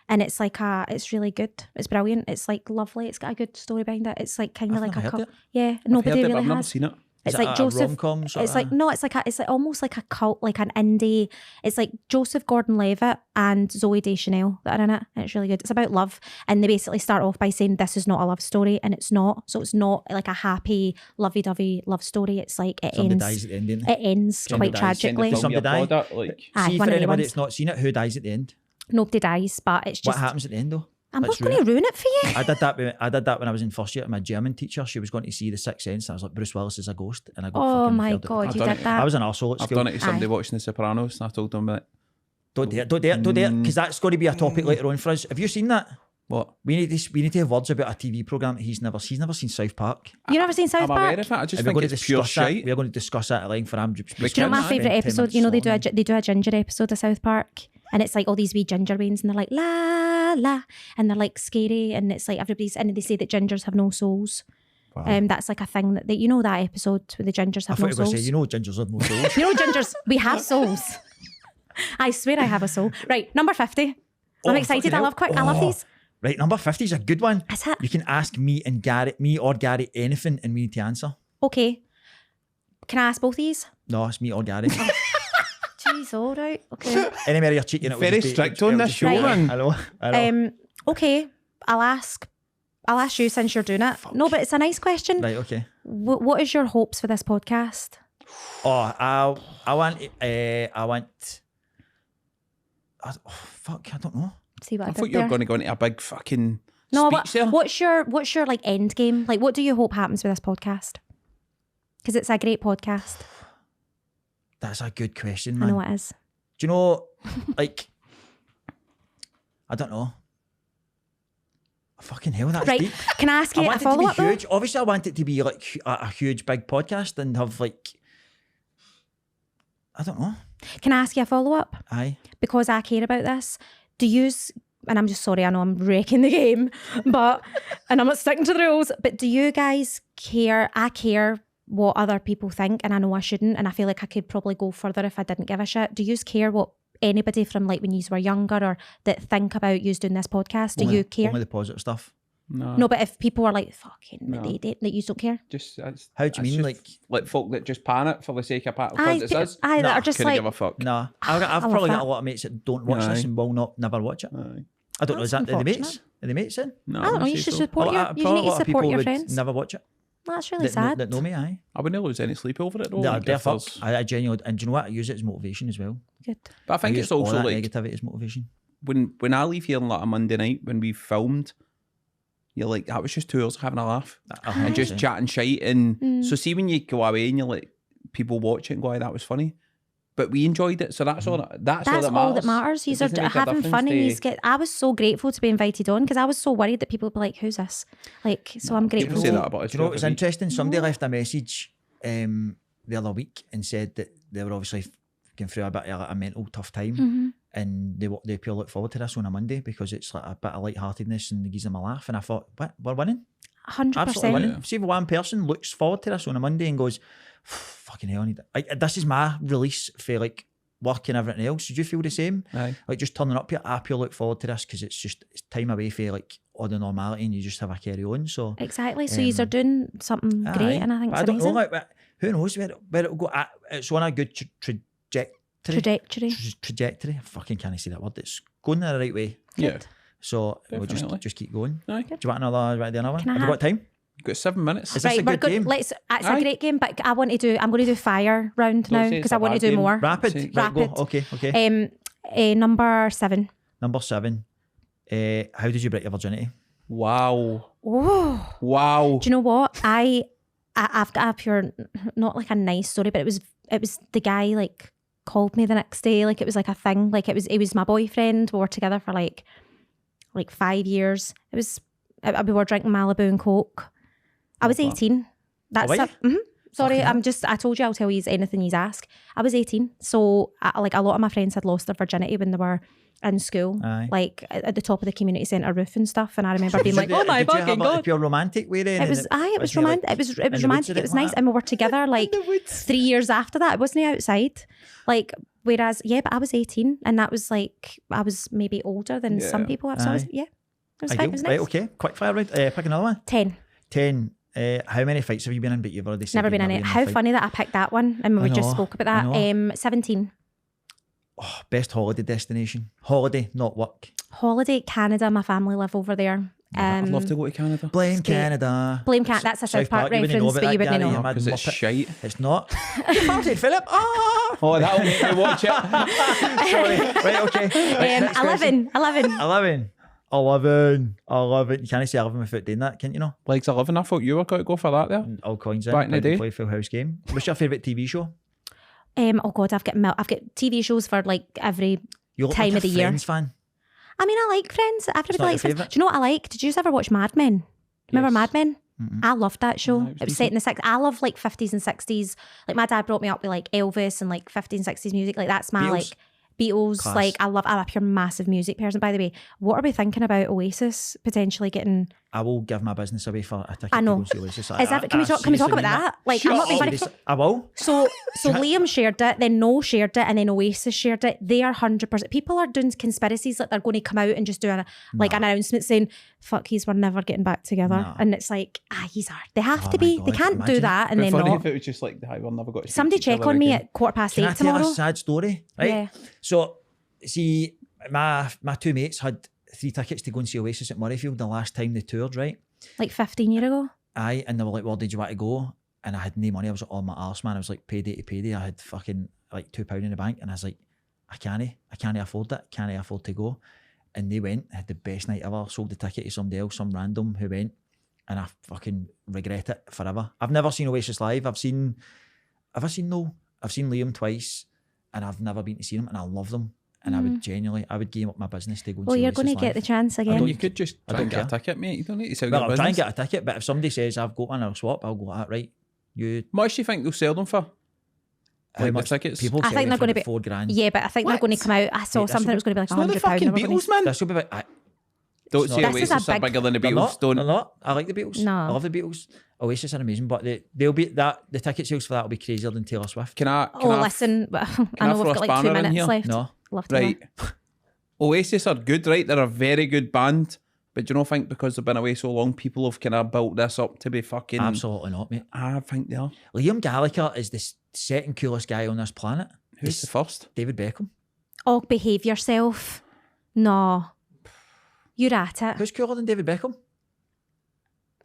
And it's it's really good. It's brilliant. It's like lovely. It's got a good story behind it. It's like kind of I've like never a heard cult. it. Yeah, I've nobody heard it, but really I've never has. seen it. It's Is it like a Joseph. rom-com sort It's of like no, it's like almost like a cult, like an indie. It's like Joseph Gordon-Levitt and Zooey Deschanel that are in it, and it's really good. It's about love, and they basically start off by saying this is not a love story, and it's not. So it's not like a happy, lovey-dovey love story. It's like it somebody ends. dies at the end, didn't It ends Somebody quite dies. tragically. Does somebody die? Like, Aye, See, one for of the anybody ones. that's not seen it, who dies at the end? Nobody dies, but it's What just. happens at the end, though? I'm Let's not going to ruin it for you. I did that when I was in first year. My German teacher, she was going to see The Sixth Sense. And I was like, Bruce Willis is a ghost. And I got Oh fucking my failed at the god, class. you done did it. that. I was an arsehole at I've school. done it to somebody Aye. watching The Sopranos, and I told them that. Don't do it, because that's going to be a topic later on for us. Have you seen that? What? We need to have words about a TV program that he's never seen South Park. You never seen South I'm Park? aware of it. I just And we're think going to it's pure discuss that. shite. We're going to discuss that at length for Do you know my Can I? favourite 10 episode? minutes You know they long. do a ginger episode of South Park, and it's like all these wee ginger beans, and they're like la la, and they're like scary, and it's like everybody's, and they say that gingers have no souls. Wow. That's like a thing that you know that episode where the gingers I have thought no you were going souls. to say, you know, gingers have no souls. You know gingers, we have souls. I swear I have a soul. Right, number 50. Oh, I'm excited. I fucking love hell. these. Right, number 50 is a good one. Is it? You can ask me or Gary anything, and we need to answer. Okay. Can I ask both these? No, it's me or Gary. Jeez, all right. Okay. Anywhere you're cheating, it would Very just be- strict it would on this just be- show, man. I know. Okay. I'll ask you since you're doing it. No, but it's a nice question. Right, okay. What is your hopes for this podcast? Oh, I want. Fuck, I don't know. See what I, I did thought you were there? going to go into a big fucking No, speech there. what's your like end game? Like, what do you hope happens with this podcast? Because it's a great podcast. That's a good question, I man. know it is. Do you know, like, I don't know. Fucking hell, that's Right. deep. Can I ask I you a want it to follow be up though? huge. Obviously, I want it to be like a huge, big podcast and have like, I don't know. Can I ask you a follow up? Aye. Because I care about this. Do you? And I'm just sorry. I know I'm wrecking the game, but and I'm not sticking to the rules. But do you guys care? I care what other people think, and I know I shouldn't. And I feel like I could probably go further if I didn't give a shit. Do you care what anybody from like when you were younger or that think about you doing this podcast? Do you care? Only the positive stuff. No, but if people are like, fucking, No. they that you don't care. Just How do you mean, like folk that just pan it for the sake of pan Aye, because it says? that Nah, are just Couldn't like, give a fuck. Nah, I've I love probably got that. a lot of mates that don't watch this Aye. and will never watch it. Aye. I don't know, is That's that, are they mates? unfortunate. Are they mates then? No, I don't know, wouldn't you say should so. support Well, you probably need a to lot of support people your would friends. never watch it. That's really That know, sad. that know me, aye. I wouldn't lose any sleep over it though. They're like, if fuck. there's- I genuinely, and do you know what? I use it as motivation as well. Good. But I think use it's all also that like negativity as motivation. when I leave here on like a Monday night when we filmed, you're like, that was just 2 hours of having a laugh and just 100%. chatting shite. And so see when you go away and you're like, people watch it and go, "Aye, that was funny," but we enjoyed it. So that's all. That's all that matters. He's It doesn't make a having difference fun, and to- he's get. I was so grateful to be invited on because I was so worried that people would be like, "Who's this?" Like, so I'm People grateful. say that about us. Do you know what was every week. interesting? Somebody left a message the other week and said that they were obviously going through a bit of a mental tough time, and they pure look forward to this on a Monday because it's like a bit of lightheartedness and it gives them a laugh. And I thought, what, we're winning? 100%. Absolutely winning. See if one person looks forward to this on a Monday and goes, fucking hell, I need it. This is my release for like work and everything else. Did you feel the same? Aye. Like just turning up here, I pure look forward to this because it's time away for like all the normality and you just have a carry on. So Exactly. So you are doing something great, and I think but it's I don't amazing. know, like, but who knows where it'll go. It's on a good trajectory. Trajectory. I fucking can't say that word. It's going the right way. Yeah. So we'll Definitely. just keep going. Aye. Do you want another one? Can I Have we got time? You've got 7 minutes. Is this a we're good good. game? It's Aye. a great game, but I'm going to do fire round Don't now say it's because a I want to bad do game. more. Rapid. Say- Right, go. Rapid. Okay. Number 7. Number 7. How did you break your virginity? Wow. Oh. Wow. Do you know what? I've got a pure, not like a nice story, but it was the guy like called me the next day, like it was like a thing, like it was my boyfriend. We were together for like 5 years. We were drinking Malibu and Coke. I was 18. That's were it. Sorry, I told you I'll tell you anything you ask. I was 18, so like a lot of my friends had lost their virginity when they were in school, Aye. like at the top of the community centre roof and stuff. And I remember being like, Did you- "Oh my did you fucking have god!" a pure romantic way then? It was Wasn't romantic. like It was in the woods romantic. or It was anything nice, like and we were together like 3 years after that. It wasn't outside, like. Whereas, but I was 18, and that was like I was maybe older than some Yeah. people. So I was, Aye. it was that? fine. It was nice. Right, okay. Quick fire round. Pick another one. 10. 10. How many fights have you been in? But you've already said Never you've been in it. a How fight. funny that I picked that one, and we I just know, spoke about I that. 17. Oh, best holiday destination. Holiday, not work. Holiday, Canada. My family live over there. I'd love to go to Canada. Blame Stay- Canada. Blame Canada. That's a South Park you wouldn't reference, about but you that, wouldn't Gary, know. you mad Because it's muppet. shite. It's not. Fancy Philip. Ah! Oh, that'll make me watch it. Sorry. Right, okay. Right, next question. 11. 11. You can't say 11 without doing that, can you know? Legs 11. I thought you were going to go for that there. All coins in. Back in the Time to day. play Full House game. What's your favourite TV show? Oh God, I've got TV shows for like every. You look Time like of a the year. Friends fan. I mean, I like Friends. Everybody not your likes Friends. favourite? Do you know what I like? Did you ever watch Mad Men? Remember Yes. Mad Men? I loved that show. No, It was set in the 60s. I love like 50s and 60s. Like my dad brought me up with like Elvis and like 50s and 60s music. Like that's my Beatles? like Beatles. Class. Like I'm a pure massive music person. By the way, what are we thinking about Oasis potentially getting? I will give my business away for a ticket I know. to go see Oasis. Can we talk about seriously that? Like I'm not being funny. I will. So Liam shared it, then Noel shared it, and then Oasis shared it. They are 100%. People are doing conspiracies like they're going to come out and just do an announcement saying, "Fuck, we're never getting back together," Nah. and it's like, They have Oh to my be. God, They can't imagine do that and It'd then be funny not. if it was just like, "Hi, we'll never got to speak Somebody to each check other on me again." at 8:15 Can I tell tomorrow. a sad story? Right. Yeah. So, see, my two mates had 3 tickets to go and see Oasis at Murrayfield the last time they toured, right? Like 15 years ago. Aye, and they were like, "Well, did you want to go?" And I had no money. I was on my arse, man. I was like payday to payday. I had fucking like £2 in the bank, and I was like, I can't afford it. Can't afford to go. And they went, had the best night ever. Sold the ticket to somebody else, some random who went, and I fucking regret it forever. I've never seen Oasis live. Have I seen Liam twice, and I've never been to see them, and I love them. And I would give up my business to go and Well, see you're Oasis going to get the live. chance Well, again. you could just I try don't and get a care. ticket, mate. You don't need to sell Well, your I'll try and business. get a ticket, but if somebody says I've got one, I'll swap. I'll go, right, you. How much do you think they'll sell them for? How Like the much tickets? People I sell think them they're for going to be $4,000. Yeah, but I think they're going to come out. I saw Mate, something that was going to be like It's not the £100. fucking and everything. Beatles, man. This will be like, Don't It's say not- This is a Oasis are big- bigger than the they're Beatles. not. Don't. They're not. I like the Beatles. No. I love the Beatles. Oasis are amazing, but they'll be that. The ticket sales for that will be crazier than Taylor Swift. Can I? Oh, listen. I know throw we've a got like 2 spanner in minutes here? left. No. Love to Right. Oasis are good, right? They're a very good band, But do you not think because they've been away so long, people have kind of built this up to be fucking... Absolutely not, mate. I think they are. Liam Gallagher is the second coolest guy on this planet. Who's the first? David Beckham. Oh, behave yourself. No. You're at it. Who's cooler than David Beckham?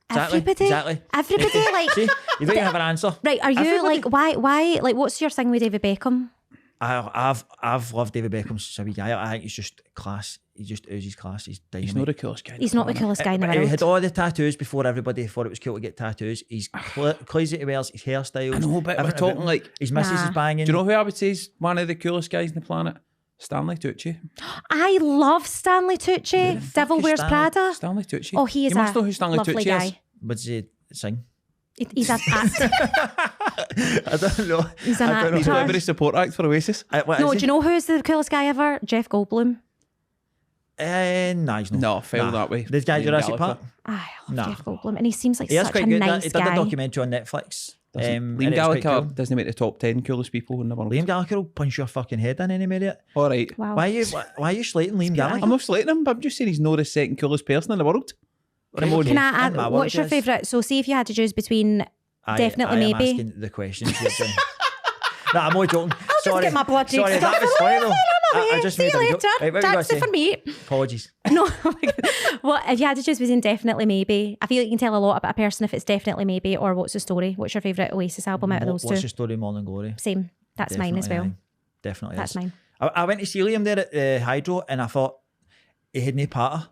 Everybody. Exactly. Everybody, like... See, you don't even have an answer. Right, are you Everybody. like, why, like, what's your thing with David Beckham? I've loved David Beckham since a wee guy. I think he's just class. He just oozes class. He's dynamite. He's not the coolest guy. He's not the coolest guy in the He had world. all the tattoos before everybody thought it was cool to get tattoos. He's clothes that he wears, his hairstyles. I know, but we're everything talking about him. like... His missus Nah. is banging. Do you know who I would say is one of the coolest guys on the planet? Stanley Tucci. I love Stanley Tucci. Devil is Wears Stanley? Prada. Stanley Tucci. Oh, he is You must a know who Stanley lovely Tucci guy. is. What does he sing? He's a I don't know. He's an I don't know. He's a actor. delivery support act for Oasis. What No, is do you know who's the coolest guy ever? Jeff Goldblum. Nah, he's not. No, fell that way. This guy Liam Jurassic Gallagher. Park. I love Nah. Jeff Goldblum, and he seems like He is such quite a good. nice He did a guy. documentary on Netflix. Liam and it was quite Gallagher cool. doesn't make the top 10 coolest people in the world. Liam Gallagher will punch your fucking head in any minute. All right. Wow. Why are you slating Liam Gallagher? I'm not slating him, but I'm just saying he's not the second coolest person in the world. Ramon, Can I in add? my What's your world, yes. favourite? So, see if you had to choose between definitely I am maybe. asking the questions. No, I'm only joking. I'll just get my blood Sorry, juice. that was funny though. I just See made you a later. joke. Right, what were you gonna That's it say? for me. Apologies. No, oh my God. What if you had to choose between definitely maybe? I feel like you can tell a lot about a person if it's definitely maybe or what's the story. What's your favourite Oasis album out of those What's two? your story, Morning Glory? Same. That's mine as well. Definitely, aye. Definitely. That's is. mine. I went to see Liam there at the Hydro and I thought he had no patter.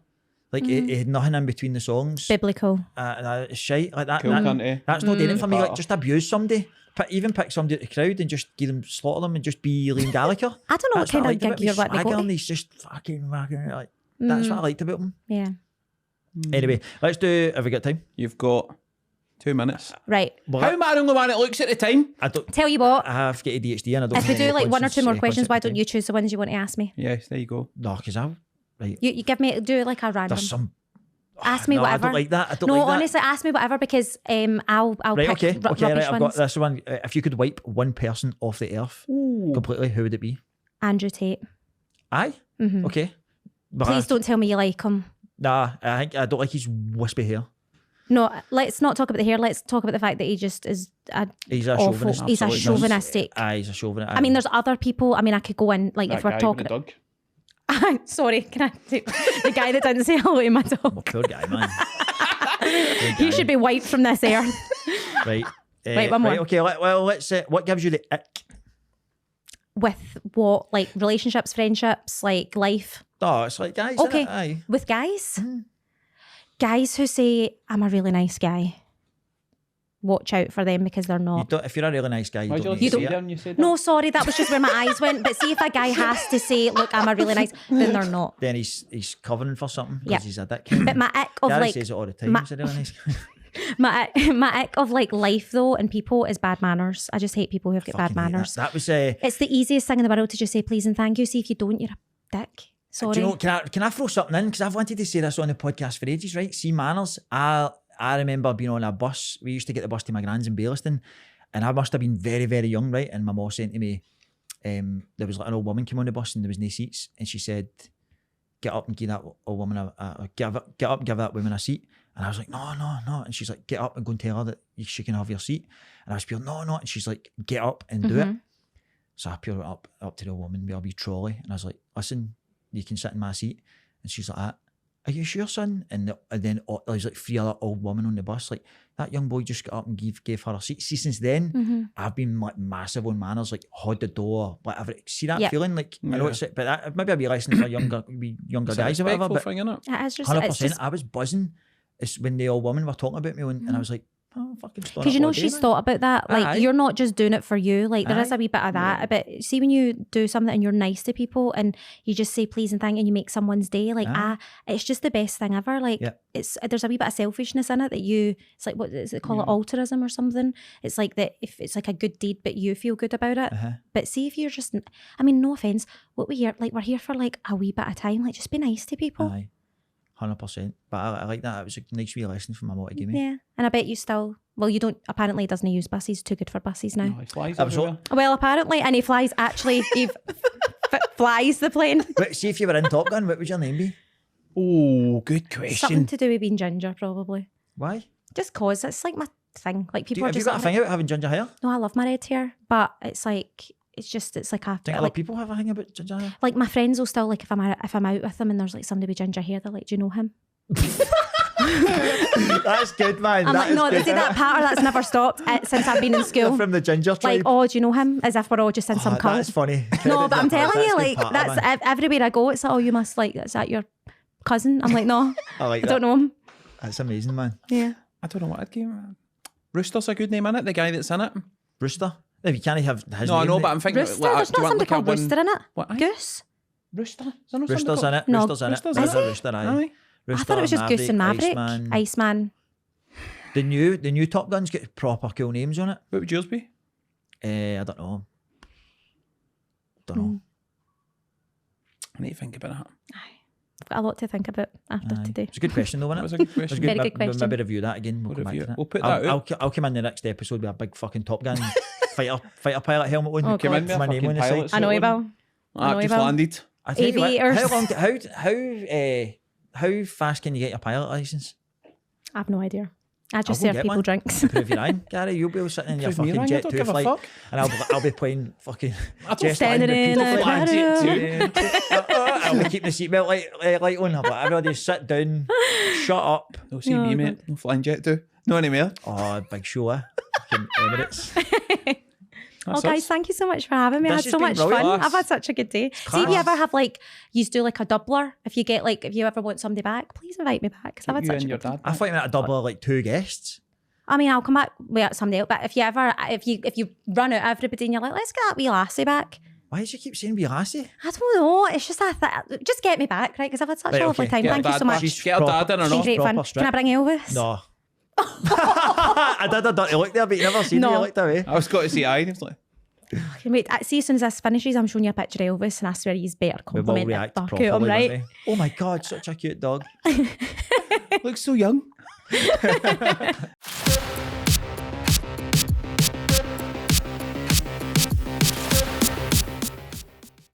Like he had nothing in between the songs. Biblical. It's shite like that. Cool that- cunt, That's not doing it for me. Like Patter. just abuse somebody. Even pick somebody at the crowd and just give them, slaughter them and just be Liam Gallagher. I don't know That's what I kind of liked about gig you're him. like to Swagger go and to. he's just fucking like. That's what I liked about him. Yeah. Anyway, let's do. Have we got time? You've got 2 minutes. Right. Well, How am I the only one that looks at the time? I don't. Tell you what. I have got ADHD and I don't. If we have any do like one or two more concept- questions, why concept don't of you choose the ones you want to ask me? Yes, there you go. time. No, because I. Right. You give me do like a random. There's some. Ask me no, whatever. I don't like that. I don't No, like that. honestly, ask me whatever because I'll Right, pick okay, okay, rubbish right. I've got ones. this one. If you could wipe one person off the earth completely, who would it be? Andrew Tate. Aye. Mhm. Okay. But Please don't tell me you like him. Nah, I don't like his wispy hair. No, let's not talk about the hair. Let's talk about the fact that he just is He's a awful. chauvinist. He's a Absolutely. chauvinistic. Aye, he's a chauvinist. I mean, there's other people. I mean, I could go in like if we're talking. dog. Sorry, can I do the guy that didn't say hello to my dog? Oh, poor guy, man. He should be wiped from this earth. Right. Right, one more. Right, okay, well, let's. What gives you the ick? With what, like relationships, friendships, like life. Oh, it's like guys. Okay. Innit? Aye. With guys, guys who say I'm a really nice guy. Watch out for them because they're You not. don't, if you're a really nice guy, you Why'd don't you need to say say that it. when you said that? No, sorry, that was just where my eyes went. But see if a guy has to say, "Look, I'm a really nice," then they're not. Then he's covering for something because Yep. he's a dick. But my ick of Gary like says it all the time. my- He's a really nice guy. my ick of like life though and people is bad manners. I just hate people who've got bad Fucking hate manners. That was. It's the easiest thing in the world to just say please and thank you. See if you don't, you're a dick. Sorry. Do you know? Can I throw something in? Because I've wanted to say this on the podcast for ages. Right? See manners. I remember being on a bus. We used to get the bus to my grand's in Baillieston, and I must have been very, very young, right? And my mum saying to me, there was like an old woman came on the bus and there was no seats, and she said, "Get up and give that old woman get up, and give that woman a seat." And I was like, "No, no, no." And she's like, "Get up and go and tell her that she can have your seat." And I was pure, "No, no." And she's like, "Get up and do it." So I pure went up to the woman with a wee trolley, and I was like, "Listen, you can sit in my seat." And she's like, "Are you sure, son?" And then there was like 3 other old women on the bus. Like, that young boy just got up and gave her a seat. See, since then, I've been like massive on manners, like hold the door, whatever. See that Yep. feeling? Like, I know Yeah. it's, but that, maybe I'll be listening for younger guys or whatever. Respectful But thing, innit? It is just, 100%, it's just I was buzzing. It's when the old women were talking about me, and I was like, "Oh, fucking stop." because you know she's thought about that. Like Aye. you're not just doing it for you. Like there is Aye. a wee bit of that. But see when you do something and you're nice to people and you just say please and thank you and you make someone's day. Like Aye. it's just the best thing ever. Like Yep. there's a wee bit of selfishness in it that you. It's like what is it called? Altruism or something. It's like that if it's like a good deed, but you feel good about it. But see if you're just. I mean, no offense. What we here like we're here for like a wee bit of time. Like just be nice to people. Aye, 100%. But I like that. It was a nice wee lesson from my mum to give me. Yeah, and I bet you still. Well, you don't. Apparently, he doesn't use buses. Too good for buses now. No, he flies That was everywhere. Well, apparently, and he flies. Actually, he flies the plane. But see, if you were in Top Gun, what would your name be? Oh, good Something question. to do with being ginger, probably. Why? Just cause it's like my thing. Like people are Have you just got a like, thing about having ginger hair? no, I love my red hair, but it's like it's like a Think other like, people have a thing about ginger hair? like my friends will still like if I'm out with them and there's like somebody with ginger hair, they're like, do you know him? That's good, man. I'm like, no, good. see that pattern that's never stopped since I've been in You're school. from the ginger tribe. Like, oh, do you know him? As if we're all just in some cult. That's funny. No, but I'm telling you, like, good that's pattern, man. everywhere I go. It's like, oh, you must like, is that your cousin? I'm like, no, I like I that. don't know him. That's amazing, man. Yeah. I don't know what I'd give. Rooster's a good name, innit? The guy that's in it. Rooster. If you can't have his No, I name. know, but I'm thinking. Rooster? Like, There's do you not want somebody like a called one? Rooster in it. What? Aye? Goose? Rooster? Is there no Rooster's somebody in called- it. No. Roosters in it. Roosters, There's is a it? rooster, aye. Aye. I thought it was just Goose and Maverick. Iceman. The new Top Guns get proper cool names on it. What would yours be? I don't know. Don't know. I need to think about that. I've got a lot to think about after Aye. today. It's a good question, though, That wasn't was it? a good It was question. Very good We'll question. maybe review that again. We'll come back review to it. that. We'll put that out. I'll come in the next episode with a big fucking Top Gun fighter pilot helmet on. Oh, Come in with my a name fucking on the pilot side. I know suit you on. will. I know I've you just will. landed. I tell you what, Aviators. how fast can you get your pilot license? I have no idea. I just I'll go serve get people one. drinks. Prove your eye, Gary. You'll be sitting in your Prove me fucking wrong, I Jet don't 2 give a flight, fuck. and I'll be playing fucking. I don't Jet standing in Repeater a flight. pattern. I'll be keeping the seatbelt light on. I'll be like, everybody sit down, shut up. No, see No, me, I mate. I'm flying jet too. No anymore. Oh, big show, eh? Fucking Emirates. Oh, guys, thank you so much for having me. I This had has so been much brilliant. fun. I've had such a good day. See if you ever have like, you do like a doubler. If you ever want somebody back, please invite me back because I've had You such and a your good day. dad. I thought you meant a double of like 2 guests. I mean, I'll come back with somebody else. But if you run out of everybody and you're like, let's get that wee lassie back. Why does you keep saying wee lassie? I don't know. It's just just get me back, right? Because I've had such Right, a lovely okay. time. Get Thank you so much. She's Get her dad in or Been not? great fun. proper Can I bring Elvis? No. I did a dirty look there, but you never seen No. me look that way. I was got to see eye. And he was like, Okay, wait, see, as soon as this finishes, I'm showing you a picture of Elvis, and I swear he's better We will compliment the react fuck properly, out of him, won't right? we? Oh my God, such a cute dog. looks so young.